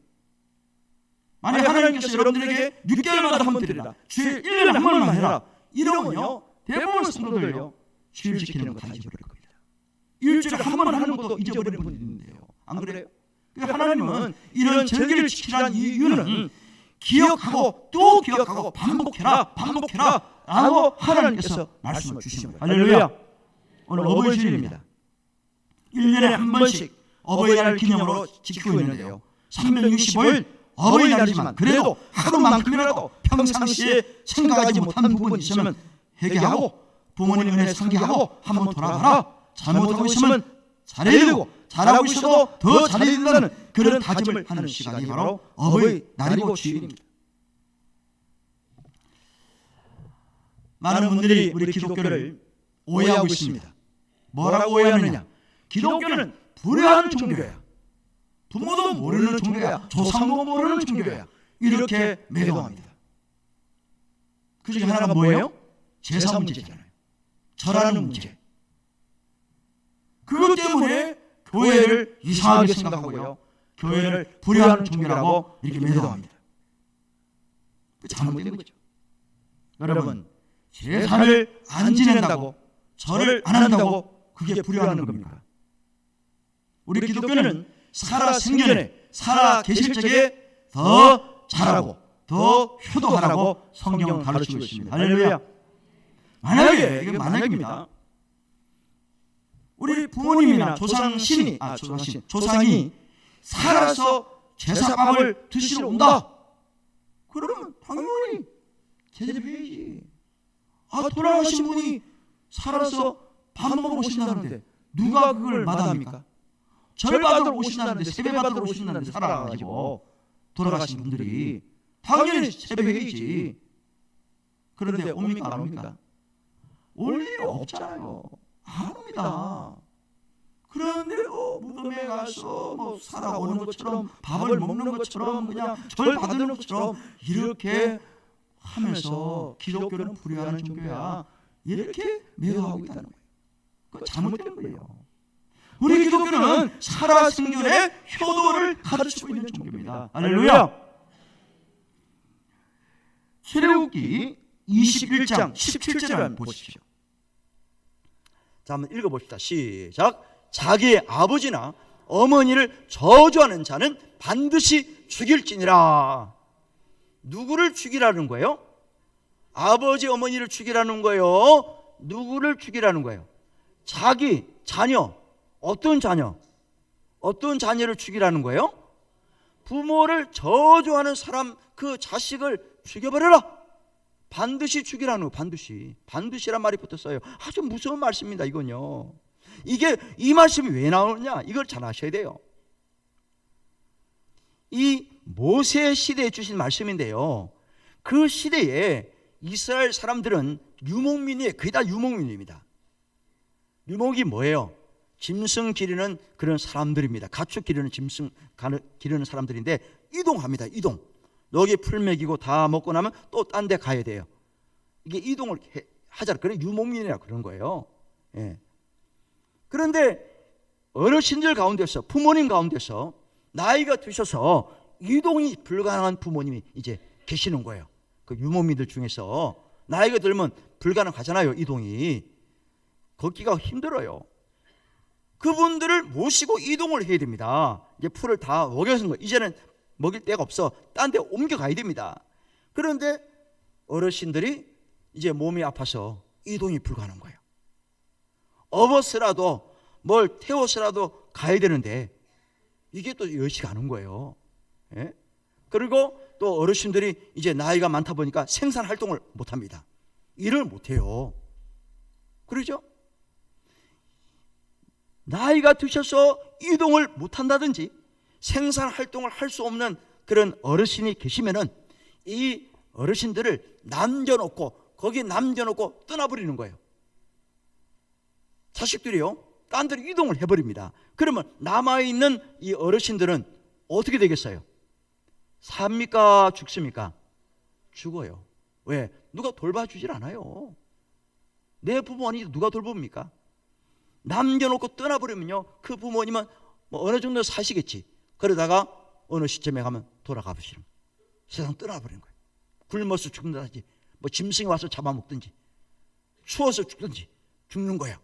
만약 하나님께서 여러분들에게 6개월마다 한 번 드리라, 주일 1년에 한 번만 해라, 이러면요 대부분 성도들요 주일 지키는 거 다 잊어버릴 겁니다. 일주일에 한 번 하는 것도 잊어버리는 분이 있는데요. 안 그래요? 그러니까 하나님은 이런 절기를 지키라는 이유는 기억하고 또 기억하고 반복해라 라고 하나님께서 말씀을 주신 거예요. 할렐루야. 오늘 어버이 주일입니다. 1년에 한 번씩 어버이날 기념으로 지키고 있는데요, 365일 어버이날이지만 그래도 하루만큼이라도 평상시에 생각하지 못한 부분이 있으면 회개하고 부모님 은혜 상기하고 한번 돌아가라. 잘못하고 있으면 잘해야 되고 잘하고 있어도 더 잘해야 된다는 그런 다짐을 하는 시간이 바로 어버이날이고 주일입니다. 많은 분들이 우리 기독교를 오해하고 있습니다. 뭐라고 오해하느냐? 기독교는 불효한 종교야. 부모도 모르는 종교야. 조상도 모르는 종교야. 이렇게 매도합니다. 그 중에 하나가 뭐예요? 제사 문제잖아요. 절하는 문제. 그것 때문에 교회를 이상하게 생각하고요, 교회를 불효한 종교라고 이렇게 매도합니다. 잘못된 거죠. 여러분, 제사를 안 지낸다고, 절을 안 한다고 그게 불효하는 겁니까? 우리 기독교는 살아 생전에, 살아 계실 적에 더 잘하고 더 효도하라고 성경은 가르치고 있습니다. 할렐루야. 만약에, 이게 만약입니다. 우리 부모님이나 조상이 살아서 제사밥을 드시러 온다. 그러면 당연히 제대해야지. 돌아가신 분이 살아서 밥 먹으러 오신다는데 누가 그걸 마다합니까? 절 받으러 오신다는데, 세배 받으러 오신다는데 살아가지고 돌아가신 분들이 당연히 세배해야지. 그런데 옵니까 안 옵니까? 올 일이 없잖아요. 안 옵니다. 그런데 무덤에 가서 살아오는 것처럼, 밥을 먹는 것처럼, 그냥 절 받는 것처럼 이렇게 하면서 기독교는 불효하는 종교야, 이렇게 매도하고 있다는 거예요. 그거 잘못된 거예요. 우리 기독교는 살아생전의 효도를 가르치고 있는 종교입니다. 할렐루야. 출애굽기 21장 17절을 한번 보십시오. 자, 한번 읽어봅시다. 시작. 자기의 아버지나 어머니를 저주하는 자는 반드시 죽일지니라. 누구를 죽이라는 거예요? 아버지 어머니를 죽이라는 거예요? 누구를 죽이라는 거예요? 자기 자녀. 어떤 자녀? 어떤 자녀를 죽이라는 거예요? 부모를 저주하는 사람, 그 자식을 죽여버려라. 반드시 죽이라는 거. 반드시란 말이 붙었어요. 아주 무서운 말씀입니다. 이건요, 이게 이 말씀이 왜 나오느냐, 이걸 잘 아셔야 돼요. 이 모세 시대에 주신 말씀인데요, 그 시대에 이스라엘 사람들은 유목민이에요. 거의 다 유목민입니다. 유목이 뭐예요? 짐승 기르는 그런 사람들입니다. 가축 기르는 짐승 기르는 사람들인데 이동합니다. 이동. 여기 풀 먹이고 다 먹고 나면 또 딴 데 가야 돼요. 이게 이동을 하자. 그래 유목민이라 그런 거예요. 예. 그런데 어르신들 가운데서, 부모님 가운데서 나이가 드셔서 이동이 불가능한 부모님이 이제 계시는 거예요. 그 유목민들 중에서 나이가 들면 불가능하잖아요. 이동이. 걷기가 힘들어요. 그분들을 모시고 이동을 해야 됩니다. 이제 풀을 다 먹여서 거예요. 이제는 먹일 데가 없어. 딴 데 옮겨가야 됩니다. 그런데 어르신들이 이제 몸이 아파서 이동이 불가능한 거예요. 업어서라도 뭘 태워서라도 가야 되는데 이게 또 여시가 않은 거예요. 예? 그리고 또 어르신들이 이제 나이가 많다 보니까 생산 활동을 못합니다. 일을 못해요. 그러죠? 나이가 드셔서 이동을 못한다든지 생산 활동을 할 수 없는 그런 어르신이 계시면은 이 어르신들을 거기 남겨놓고 떠나버리는 거예요. 자식들이요, 딴 데로 이동을 해버립니다. 그러면 남아있는 이 어르신들은 어떻게 되겠어요? 삽니까? 죽습니까? 죽어요. 왜? 누가 돌봐주질 않아요. 내 부모님 누가 돌봅니까? 남겨놓고 떠나버리면요, 그 부모님은 뭐 어느 정도 사시겠지. 그러다가 어느 시점에 가면 돌아가 버리는 거예요. 세상 떠나버리는 거예요. 굶어서 죽는다든지, 뭐 짐승이 와서 잡아먹든지, 추워서 죽든지 죽는 거예요.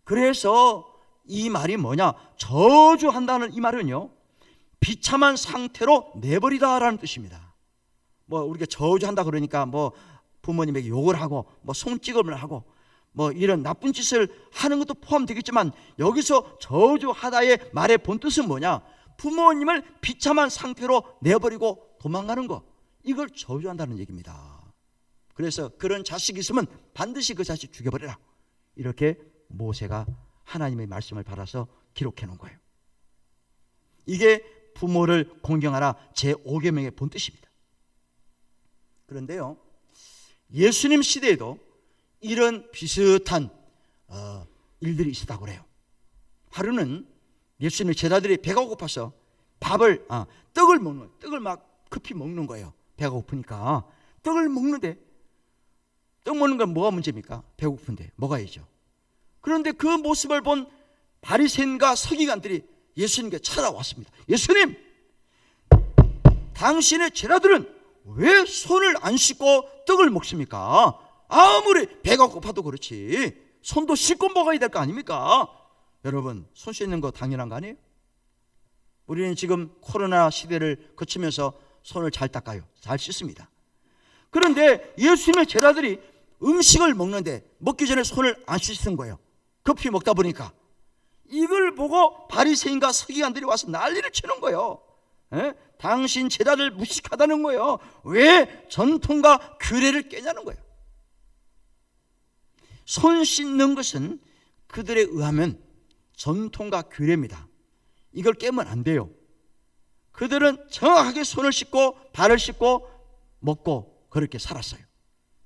그래서 이 말이 뭐냐, 저주한다는 이 말은요, 비참한 상태로 내버리다라는 뜻입니다. 뭐 우리가 저주한다 그러니까 뭐 부모님에게 욕을 하고 뭐 손찌검을 하고 뭐 이런 나쁜 짓을 하는 것도 포함되겠지만, 여기서 저주하다의 말의 본뜻은 뭐냐, 부모님을 비참한 상태로 내버리고 도망가는 거, 이걸 저주한다는 얘기입니다. 그래서 그런 자식이 있으면 반드시 그 자식 죽여버려라, 이렇게 모세가 하나님의 말씀을 받아서 기록해 놓은 거예요. 이게 부모를 공경하라 제5계명의 본뜻입니다. 그런데요, 예수님 시대에도 이런 비슷한 일들이 있었다고 그래요. 하루는 예수님의 제자들이 배가 고파서 떡을 먹는 거예요. 떡을 막 급히 먹는 거예요. 배가 고프니까. 떡을 먹는데, 떡 먹는 건 뭐가 문제입니까? 배고픈데 먹어야죠. 그런데 그 모습을 본 바리새인과 서기관들이 예수님께 찾아왔습니다. 예수님, 당신의 제자들은 왜 손을 안 씻고 떡을 먹습니까? 아무리 배가 고파도 그렇지 손도 씻고 먹어야 될 거 아닙니까? 여러분, 손 씻는 거 당연한 거 아니에요? 우리는 지금 코로나 시대를 거치면서 손을 잘 닦아요. 잘 씻습니다. 그런데 예수님의 제자들이 음식을 먹는데 먹기 전에 손을 안 씻은 거예요. 급히 먹다 보니까. 이걸 보고 바리새인과 서기관들이 와서 난리를 치는 거예요. 당신 제자들 무식하다는 거예요. 왜 전통과 규례를 깨냐는 거예요. 손 씻는 것은 그들에 의하면 전통과 규례입니다. 이걸 깨면 안 돼요. 그들은 정확하게 손을 씻고 발을 씻고 먹고 그렇게 살았어요.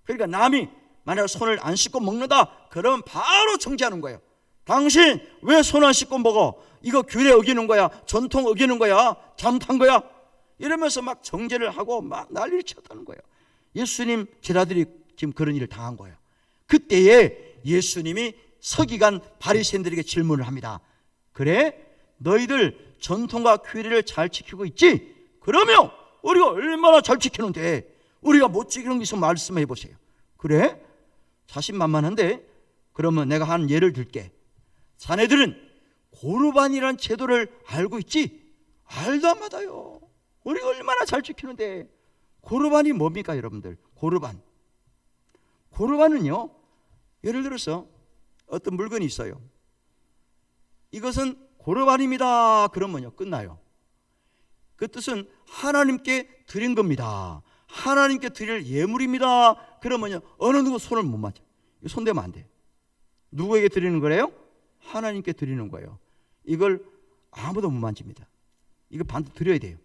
그러니까 남이 만약 손을 안 씻고 먹는다 그러면 바로 정죄하는 거예요. 당신 왜 손 안 씻고 먹어? 이거 규례 어기는 거야, 전통 어기는 거야, 잘못한 거야, 이러면서 막 정죄를 하고 막 난리를 쳤다는 거예요. 예수님 제자들이 지금 그런 일을 당한 거예요. 그때에 예수님이 서기관 바리새인들에게 질문을 합니다. 그래? 너희들 전통과 규례를 잘 지키고 있지? 그러면 우리가 얼마나 잘 지키는데 우리가 못 지키는 게 있으면 말씀해 보세요. 그래? 자신만만한데? 그러면 내가 한 예를 들게. 자네들은 고르반이라는 제도를 알고 있지? 알도 안 받아요. 우리가 얼마나 잘 지키는데. 고르반이 뭡니까 여러분들? 고르반. 고르반은요, 예를 들어서 어떤 물건이 있어요. 이것은 고르반입니다. 그러면요 끝나요. 그 뜻은 하나님께 드린 겁니다. 하나님께 드릴 예물입니다. 그러면요 어느 누구 손을 못 맞아. 손대면 안 돼. 누구에게 드리는 거래요? 하나님께 드리는 거예요. 이걸 아무도 못 만집니다. 이거 반드시 드려야 돼요.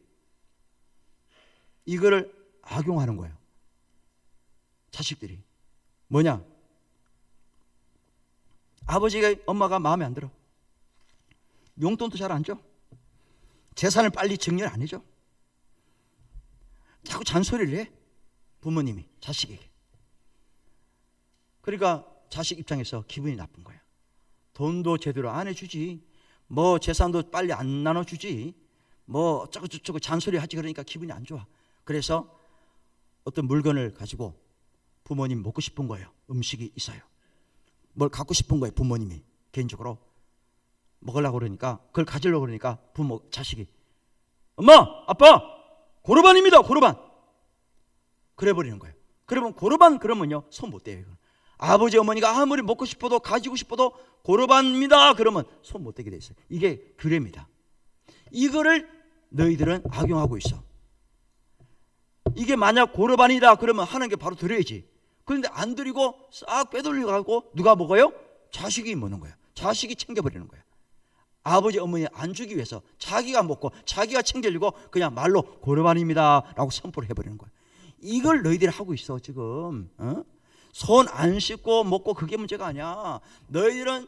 이거를 악용하는 거예요. 자식들이. 뭐냐? 아버지가 엄마가 마음에 안 들어. 용돈도 잘 안 줘. 재산을 빨리 정리를 안 해줘. 자꾸 잔소리를 해. 부모님이 자식에게. 그러니까 자식 입장에서 기분이 나쁜 거야. 돈도 제대로 안 해주지, 뭐 재산도 빨리 안 나눠주지, 뭐 어쩌고 저쩌고 잔소리 하지. 그러니까 기분이 안 좋아. 그래서 어떤 물건을 가지고 부모님 먹고 싶은 거예요. 음식이 있어요. 뭘 갖고 싶은 거예요. 부모님이 개인적으로 먹으려고 그러니까, 그걸 가지려고 그러니까 자식이 엄마, 아빠, 고르반입니다. 고르반. 그래 버리는 거예요. 그러면 고르반 그러면요 손 못 대요. 이건. 아버지 어머니가 아무리 먹고 싶어도 가지고 싶어도 고르반입니다 그러면 손 못 대게 돼 있어요. 이게 규례입니다. 이거를 너희들은 악용하고 있어. 이게 만약 고르반이다 그러면 하는 게 바로 드려야지. 그런데 안 드리고 싹 빼돌리고 가고 누가 먹어요? 자식이 먹는 거예요. 자식이 챙겨버리는 거예요. 아버지 어머니 안 주기 위해서 자기가 먹고 자기가 챙기려고 그냥 말로 고르반입니다 라고 선포를 해버리는 거예요. 이걸 너희들이 하고 있어 지금. 손 안 씻고 먹고 그게 문제가 아니야. 너희들은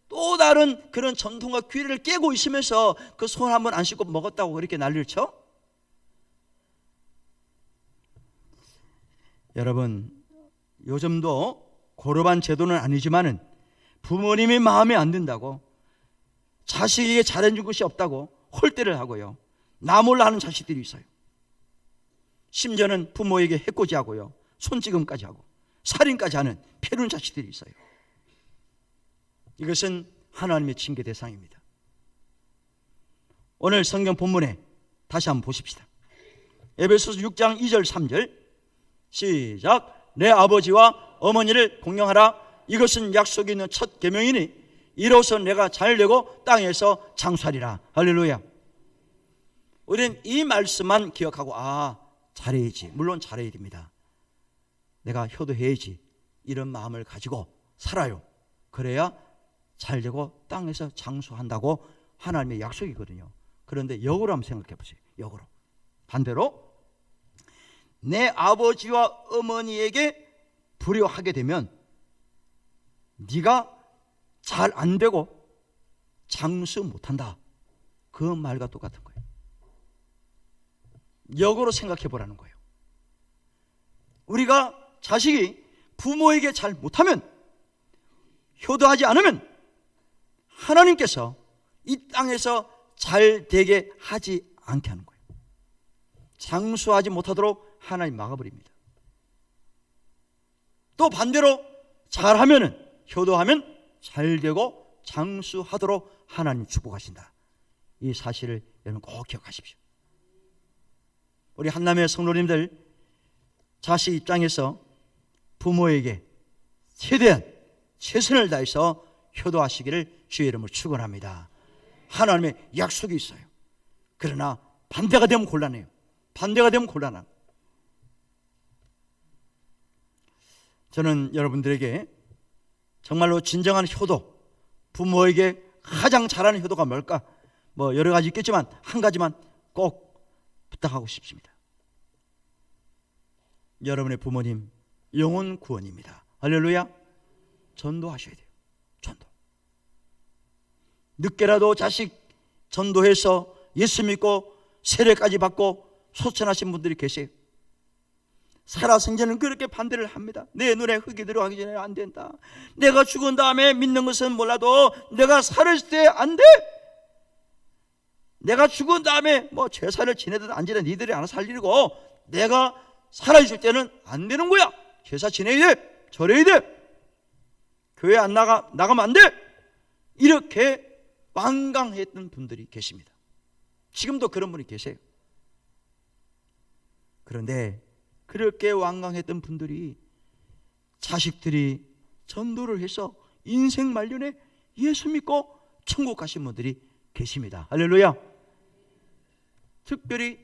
또 다른 그런 전통과 규례를 깨고 있으면서 그 손 한 번 안 씻고 먹었다고 그렇게 난리를 쳐? 여러분, 요즘도 고르반 제도는 아니지만은 부모님이 마음에 안 든다고 자식에게 잘해준 것이 없다고 홀대를 하고요, 나 몰라 하는 자식들이 있어요. 심지어는 부모에게 해코지하고요, 손찌검까지 하고 살인까지 하는 패륜 자식들이 있어요. 이것은 하나님의 징계 대상입니다. 오늘 성경 본문에 다시 한번 보십시다. 에베소서 6장 2절 3절 시작. 내 아버지와 어머니를 공경하라. 이것은 약속이 있는 첫 계명이니 이로써 내가 잘되고 땅에서 장수하리라. 할렐루야. 우리는 이 말씀만 기억하고 잘해야지. 물론 잘해야 됩니다. 내가 효도해야지. 이런 마음을 가지고 살아요. 그래야 잘되고 땅에서 장수한다고 하나님의 약속이거든요. 그런데 역으로 한번 생각해 보세요. 역으로. 반대로 내 아버지와 어머니에게 불효하게 되면 네가 잘 안 되고 장수 못한다. 그 말과 똑같은 거예요. 역으로 생각해 보라는 거예요. 우리가 자식이 부모에게 잘 못하면, 효도하지 않으면 하나님께서 이 땅에서 잘 되게 하지 않게 하는 거예요. 장수하지 못하도록 하나님 막아버립니다. 또 반대로 잘하면은, 효도하면 잘 되고 장수하도록 하나님 축복하신다. 이 사실을 여러분 꼭 기억하십시오. 우리 한남의 성도님들, 자식 입장에서 부모에게 최대한 최선을 다해서 효도하시기를 주의 이름으로 축원합니다. 하나님의 약속이 있어요. 그러나 반대가 되면 곤란해요. 반대가 되면 곤란합니다. 저는 여러분들에게 정말로 진정한 효도, 부모에게 가장 잘하는 효도가 뭘까? 뭐 여러 가지 있겠지만 한 가지만 꼭 부탁하고 싶습니다. 여러분의 부모님 영혼 구원입니다. 할렐루야. 전도하셔야 돼요. 전도. 늦게라도 자식 전도해서 예수 믿고 세례까지 받고 소천하신 분들이 계세요. 살아생전은 그렇게 반대를 합니다. 내 눈에 흙이 들어가기 전에 안 된다. 내가 죽은 다음에 믿는 것은 몰라도 내가 살았을 때 안 돼. 내가 죽은 다음에 뭐 제사를 지내든 안 지내든 니들이 알아서 할 일이고, 내가 살아있을 때는 안 되는 거야. 제사 지내야 돼, 절해야 돼, 교회 안 나가면 안 돼. 이렇게 완강했던 분들이 계십니다. 지금도 그런 분이 계세요. 그런데 그렇게 완강했던 분들이 자식들이 전도를 해서 인생 말년에 예수 믿고 천국 가신 분들이 계십니다. 할렐루야. 특별히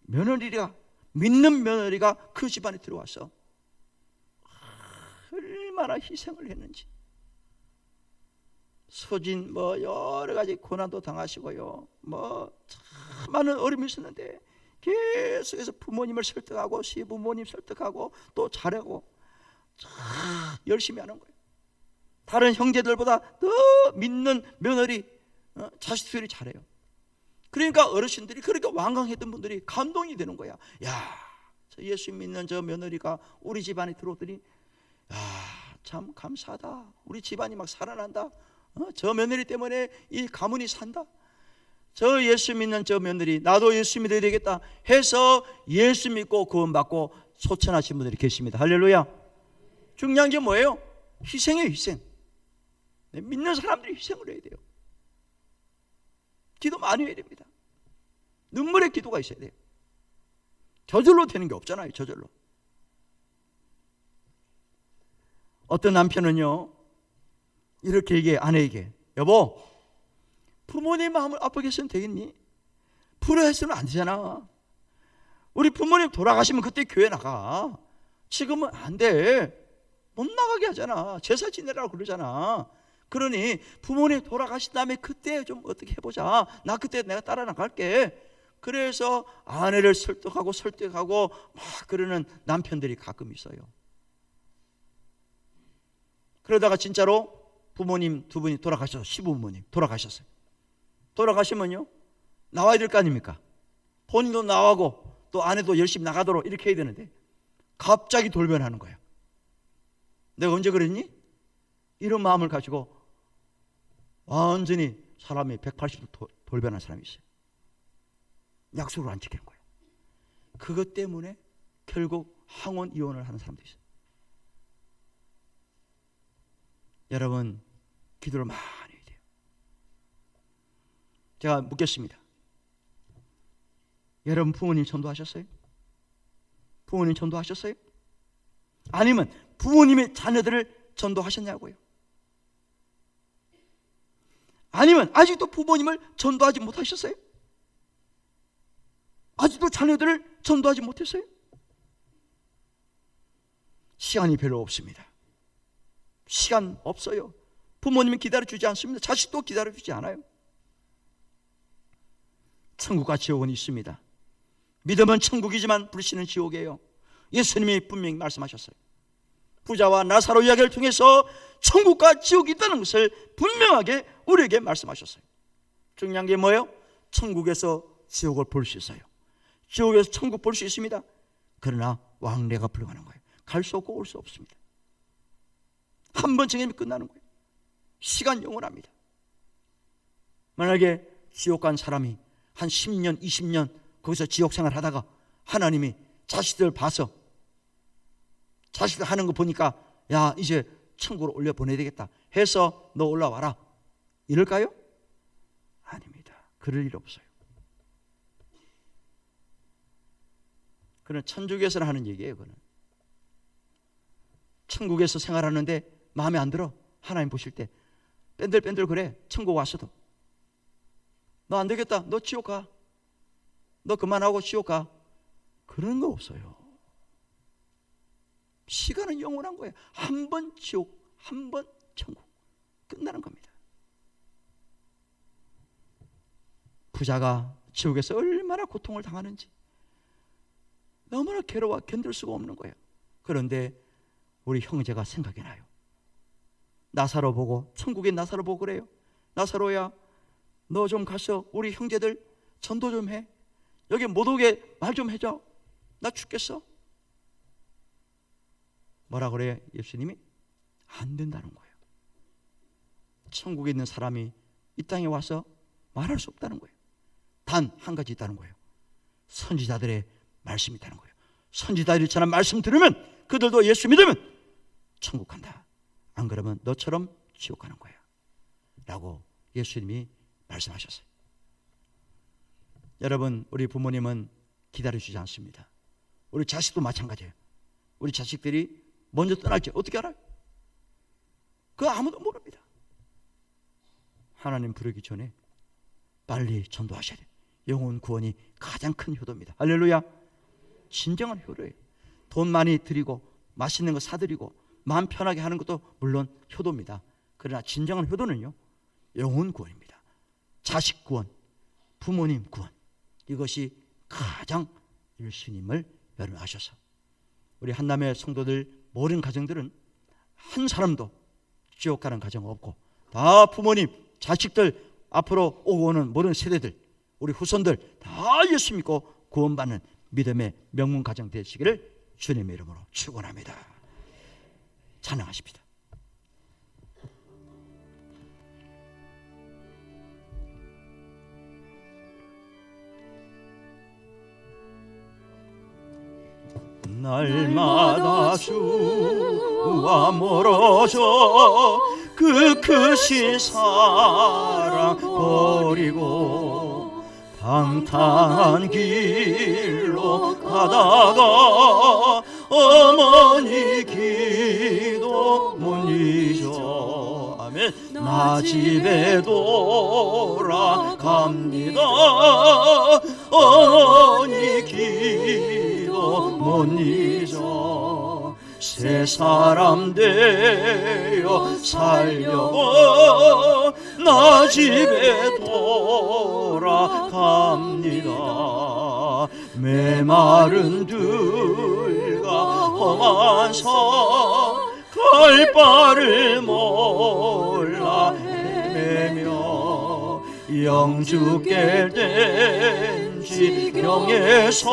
며느리가, 믿는 며느리가 그 집안에 들어와서 얼마나 희생을 했는지, 소진 뭐 여러 가지 고난도 당하시고요, 뭐 참 많은 어려움이 있었는데 계속해서 부모님을 설득하고 시부모님 설득하고 또 잘하고 참 열심히 하는 거예요. 다른 형제들보다 더 믿는 며느리, 자식들이 잘해요. 그러니까 어르신들이, 그렇게 완강했던 분들이 감동이 되는 거야. 야, 저 예수 믿는 저 며느리가 우리 집안에 들어오더니 야, 참 감사하다. 우리 집안이 막 살아난다. 저 며느리 때문에 이 가문이 산다. 저 예수 믿는 저 며느리, 나도 예수 믿어야 되겠다 해서 예수 믿고 구원받고 소천하신 분들이 계십니다. 할렐루야. 중요한 게 뭐예요? 희생이에요, 희생. 믿는 사람들이 희생을 해야 돼요. 기도 많이 해야 됩니다. 눈물의 기도가 있어야 돼요. 저절로 되는 게 없잖아요, 저절로. 어떤 남편은요, 이렇게 얘기해, 아내에게. 여보, 부모님 마음을 아프게 해서는 되겠니? 불효해서는 안 되잖아. 우리 부모님 돌아가시면 그때 교회 나가. 지금은 안 돼. 못 나가게 하잖아. 제사 지내라고 그러잖아. 그러니 부모님 돌아가신 다음에 그때 좀 어떻게 해보자. 나 그때 내가 따라 나갈게. 그래서 아내를 설득하고 막 그러는 남편들이 가끔 있어요. 그러다가 진짜로 부모님 두 분이 돌아가셔서, 시부모님 돌아가셨어요. 돌아가시면요, 나와야 될 거 아닙니까? 본인도 나가고 또 아내도 열심히 나가도록 이렇게 해야 되는데 갑자기 돌변하는 거예요. 내가 언제 그랬니? 이런 마음을 가지고 완전히 사람이 180도 돌변한 사람이 있어요. 약속을 안 지키는 거예요. 그것 때문에 결국 항원 이혼을 하는 사람도 있어요. 여러분, 기도를 많이 해야 돼요. 제가 묻겠습니다. 여러분 부모님 전도하셨어요? 부모님 전도하셨어요? 아니면 부모님의 자녀들을 전도하셨냐고요? 아니면 아직도 부모님을 전도하지 못하셨어요? 아직도 자녀들을 전도하지 못했어요? 시간이 별로 없습니다. 시간 없어요. 부모님은 기다려주지 않습니다. 자식도 기다려주지 않아요. 천국과 지옥은 있습니다. 믿으면 천국이지만 불신은 지옥이에요. 예수님이 분명히 말씀하셨어요. 부자와 나사로 이야기를 통해서 천국과 지옥이 있다는 것을 분명하게 우리에게 말씀하셨어요. 중요한 게 뭐예요? 천국에서 지옥을 볼 수 있어요. 지옥에서 천국 볼 수 있습니다. 그러나 왕래가 불가능한 거예요. 갈 수 없고 올 수 없습니다. 한 번 정해면 끝나는 거예요. 시간 영원합니다. 만약에 지옥 간 사람이 한 10년, 20년 거기서 지옥 생활 하다가 하나님이 자식들 봐서, 자식들 하는 거 보니까 야, 이제 천국으로 올려보내야 되겠다 해서 너 올라와라, 이럴까요? 아닙니다. 그럴 일 없어요. 그는 천주교에서는 하는 얘기예요. 그는 천국에서 생활하는데 마음에 안 들어. 하나님 보실 때 뺀들뺀들 그래. 천국 왔어도 너 안 되겠다, 너 지옥 가, 너 그만하고 지옥 가, 그런 거 없어요. 시간은 영원한 거예요. 한 번 지옥, 한 번 천국, 끝나는 겁니다. 부자가 지옥에서 얼마나 고통을 당하는지 너무나 괴로워 견딜 수가 없는 거예요. 그런데 우리 형제가 생각이 나요. 나사로 보고, 천국의 나사로 보고 그래요. 나사로야, 너 좀 가서 우리 형제들 전도 좀 해. 여기 못 오게 말 좀 해줘. 나 죽겠어. 뭐라 그래요? 예수님이 안 된다는 거예요. 천국에 있는 사람이 이 땅에 와서 말할 수 없다는 거예요. 단 한 가지 있다는 거예요. 선지자들의 말씀이 있다는 거예요. 선지자들이 전한 말씀 들으면, 그들도 예수 믿으면 천국 간다. 안 그러면 너처럼 지옥 가는 거야 라고 예수님이 말씀하셨어요. 여러분, 우리 부모님은 기다려주지 않습니다. 우리 자식도 마찬가지예요. 우리 자식들이 먼저 떠날지 어떻게 알아요? 그거 아무도 모릅니다. 하나님 부르기 전에 빨리 전도하셔야 돼요. 영혼 구원이 가장 큰 효도입니다. 할렐루야. 진정한 효도예요. 돈 많이 드리고 맛있는 거 사드리고 마음 편하게 하는 것도 물론 효도입니다. 그러나 진정한 효도는요, 영혼 구원입니다. 자식 구원, 부모님 구원, 이것이 가장 1순위임을 여러분 아셔서, 우리 한남의 성도들 모든 가정들은 한 사람도 지옥 가는 가정 없고, 다 부모님, 자식들, 앞으로 오고 오는 모든 세대들, 우리 후손들 다 예수 믿고 구원받는 믿음의 명문 가정 되시기를 주님의 이름으로 축원합니다. 찬양하십니다. 날마다 주와 멀어져 그 크신 사랑 버리고 방탕한 길로 가다가 어머니 기도 못 잊어. 아멘. 나 집에 돌아갑니다. 어머니 기도 못 잊어. 새 사람 되어 살려고 나 집에 돌아갑니다. 메마른 들과 험한 산 갈 바를 몰라 헤매며 영주께 된 지경에서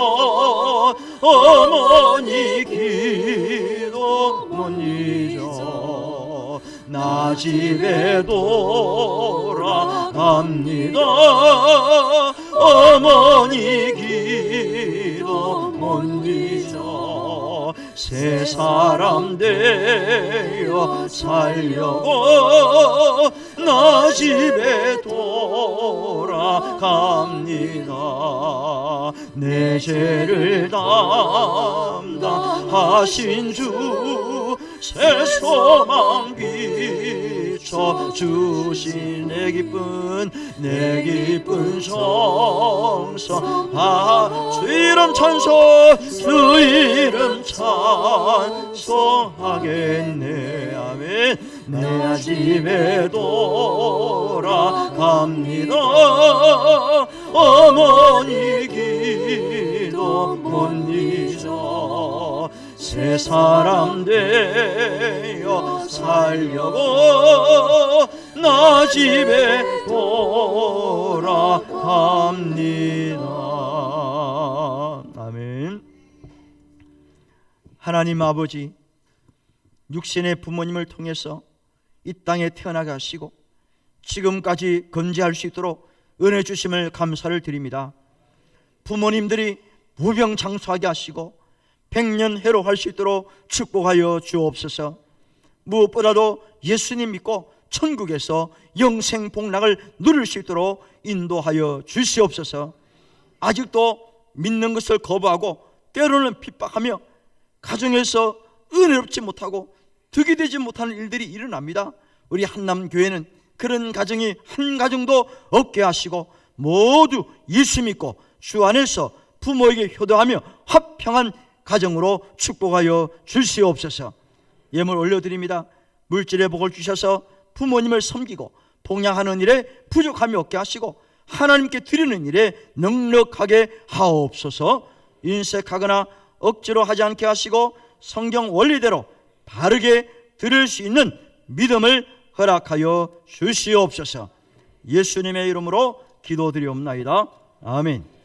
어머니 기도 못 잊어. 나 집에 돌아갑니다. 어머니 기도 못 잊어. 새 사람 되어 살려고 나 집에 돌아갑니다. 내 죄를 담당하신 주 새 소망 비춰주신 내 기쁜 성성. 주 이름 찬송, 주 이름 찬송하겠네. 아멘. 내 집에 돌아갑니다. 어머니 기도 못 잊어. 새 사람 되어 살려고 나 집에 돌아갑니다. 아멘. 하나님 아버지, 육신의 부모님을 통해서 이 땅에 태어나게 하시고 지금까지 건재할 수 있도록 은혜 주심을 감사를 드립니다. 부모님들이 무병장수하게 하시고 백년해로 할 수 있도록 축복하여 주옵소서. 무엇보다도 예수님 믿고 천국에서 영생 복락을 누릴 수 있도록 인도하여 주시옵소서. 아직도 믿는 것을 거부하고 때로는 핍박하며 가정에서 은혜롭지 못하고 득이 되지 못하는 일들이 일어납니다. 우리 한남교회는 그런 가정이 한 가정도 없게 하시고 모두 예수 믿고 주 안에서 부모에게 효도하며 화평한 가정으로 축복하여 주시옵소서. 예물 올려드립니다. 물질의 복을 주셔서 부모님을 섬기고 봉양하는 일에 부족함이 없게 하시고 하나님께 드리는 일에 넉넉하게 하옵소서. 인색하거나 억지로 하지 않게 하시고 성경 원리대로 바르게 들을 수 있는 믿음을 허락하여 주시옵소서. 예수님의 이름으로 기도드리옵나이다. 아멘.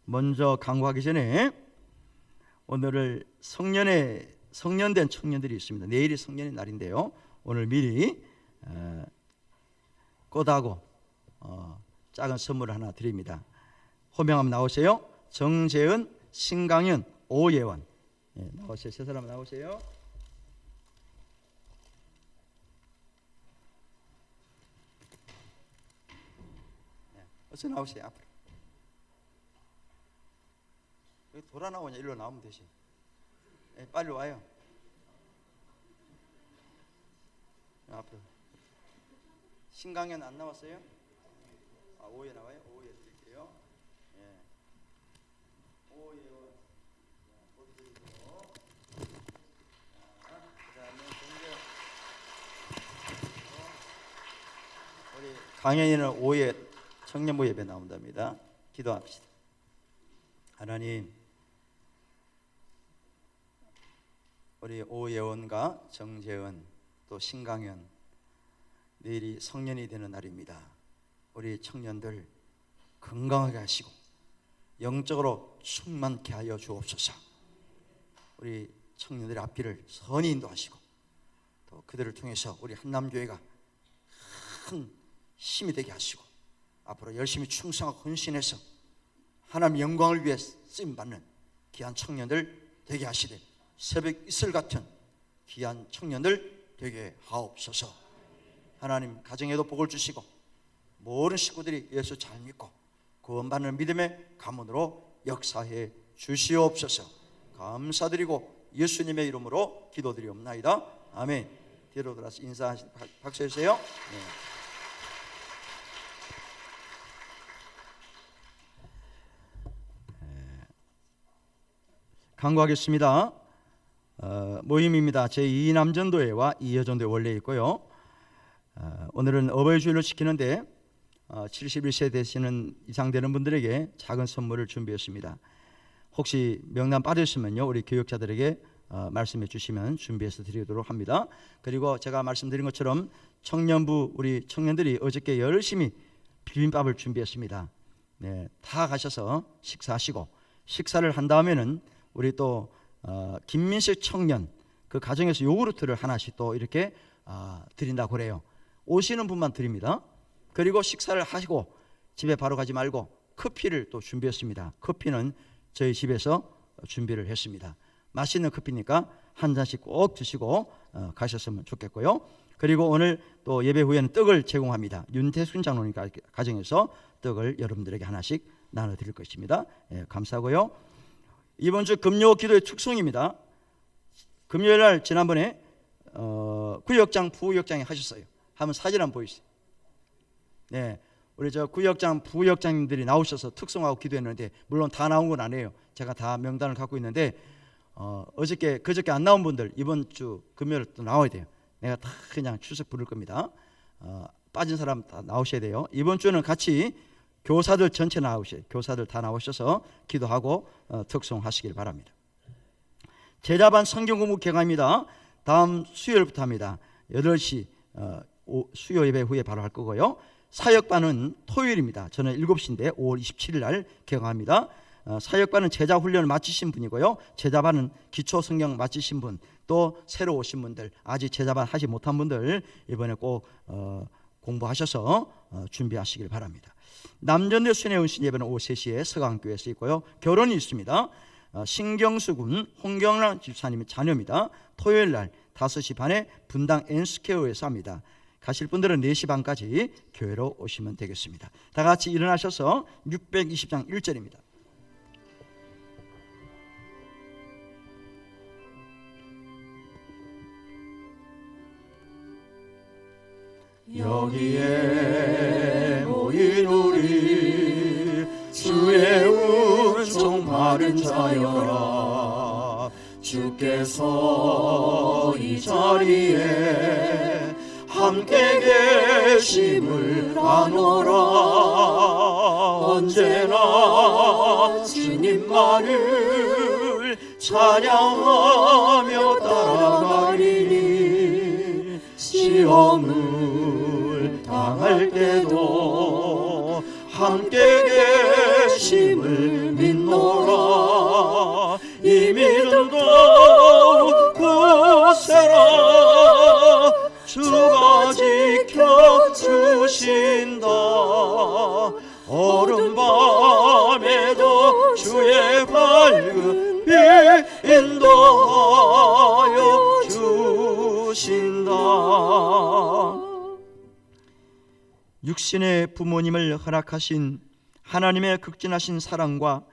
먼저 강구하기 전에 오늘을 성년된 청년들이 있습니다. 내일이 성년의 날인데요. 오늘 미리 꽃하고 작은 선물을 하나 드립니다. 호명하면 나오세요. 정재은, 신강현, 오예원. 예, 나오세요. 세 사람 나오세요. 네, 어서 나오세요. 앞으로. 여기 돌아 나오냐? 일로 나오면 되지. 예, 빨리 와요. 앞으로. 신강현 안 나왔어요? 아, 오예 나와요? 오예 드릴게요. 예. 오예. 그다음에 우리 강현이는 오예 청년부 예배 나온답니다. 기도합시다. 하나님, 우리 오예원과 정재은 또 신강현 내일이 성년이 되는 날입니다. 우리 청년들 건강하게 하시고 영적으로 충만케 하여 주옵소서. 우리 청년들의 앞길을 선히 인도하시고 또 그들을 통해서 우리 한남교회가 큰 힘이 되게 하시고 앞으로 열심히 충성하고 헌신해서 하나님 영광을 위해 쓰임받는 귀한 청년들 되게 하시되 새벽 이슬 같은 귀한 청년들 되게 하옵소서. 하나님 가정에도 복을 주시고 모든 식구들이 예수 잘 믿고 구원받는 믿음의 가문으로 역사해 주시옵소서. 감사드리고 예수님의 이름으로 기도드리옵나이다. 아멘. 뒤로 돌아서 인사하시 박수 해주세요. 네. 강구하겠습니다. 모임입니다. 제2남전도회와 이여전도회 원래 있고요. 오늘은 어버이 주일을 지키는데 71세 되시는 이상 되는 분들에게 작은 선물을 준비했습니다. 혹시 명단 빠졌으면요, 우리 교육자들에게 말씀해 주시면 준비해서 드리도록 합니다. 그리고 제가 말씀드린 것처럼 청년부 우리 청년들이 어저께 열심히 비빔밥을 준비했습니다. 네, 다 가셔서 식사하시고 식사를 한 다음에는 우리 또 김민식 청년 그 가정에서 요구르트를 하나씩 또 이렇게 드린다고 그래요. 오시는 분만 드립니다. 그리고 식사를 하시고 집에 바로 가지 말고 커피를 또 준비했습니다. 커피는 저희 집에서 준비를 했습니다. 맛있는 커피니까 한 잔씩 꼭 드시고 가셨으면 좋겠고요. 그리고 오늘 또 예배 후에는 떡을 제공합니다. 윤태순 장로님 가정에서 떡을 여러분들에게 하나씩 나눠드릴 것입니다. 예, 감사하고요. 이번 주 금요 기도의 축성입니다. 금요일 날 지난번에 구역장 부역장이 하셨어요. 한번 사진 한번 보이세요. 네, 우리 저 구역장 부역장님들이 나오셔서 특성하고 기도했는데 물론 다 나온 건 아니에요. 제가 다 명단을 갖고 있는데 그저께 안 나온 분들 이번 주 금요일 또 나와야 돼요. 내가 다 그냥 추석 부를 겁니다. 빠진 사람 다 나오셔야 돼요. 이번 주는 같이 교사들 전체 나오셔요. 교사들 다 나오셔서 기도하고 특송하시길 바랍니다. 제자반 성경 공부 개강입니다. 다음 수요일부터 합니다. 8시 수요 예배 후에 바로 할 거고요. 사역반은 토요일입니다. 저는 7시인데 5월 27일 날 개강합니다. 사역반은 제자 훈련을 마치신 분이고요. 제자반은 기초 성경 마치신 분, 또 새로 오신 분들, 아직 제자반 하지 못한 분들 이번에 꼭 공부하셔서 준비하시길 바랍니다. 남전대 순회 은신 예배는 오후 3시에 서강교회에서 있고요. 결혼이 있습니다. 신경수 군 홍경란 집사님의 자녀입니다. 토요일 날 5시 반에 분당 엔스케어에서 합니다. 가실 분들은 4시 반까지 교회로 오시면 되겠습니다. 다 같이 일어나셔서 620장 1절입니다. 여기에 모인 우리 주의 은총 바른 자여라. 주께서 이 자리에 함께 계심을 아노라. 언제나 주님만을 찬양하며 따라가리니 시험을 당할 때도 함께 계심을 믿노라. 이 이 믿음도 굳세라 주가 지켜주신다 어른 밤에도 주의 밝은 빛 인도하여 주신다. 육신의 부모님을 허락하신 하나님의 극진하신 사랑과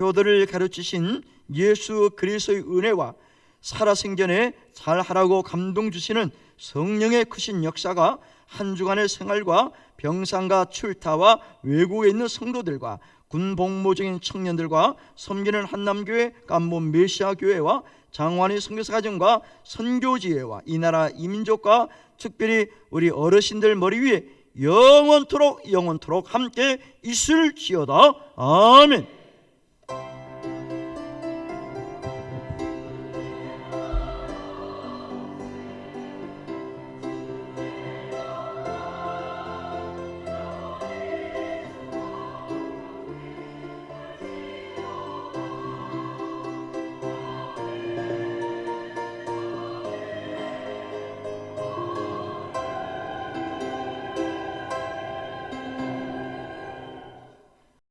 효도를 가르치신 예수 그리스도의 은혜와 살아생전에 잘하라고 감동 주시는 성령의 크신 역사가 한 주간의 생활과 병상과 출타와 외국에 있는 성도들과 군복무 중인 청년들과 섬기는 한남교회 깜보 메시아교회와 장환희 선교사 가정과 선교지회와 이 나라 이민족과 특별히 우리 어르신들 머리 위에 영원토록 함께 있을지어다. 아멘.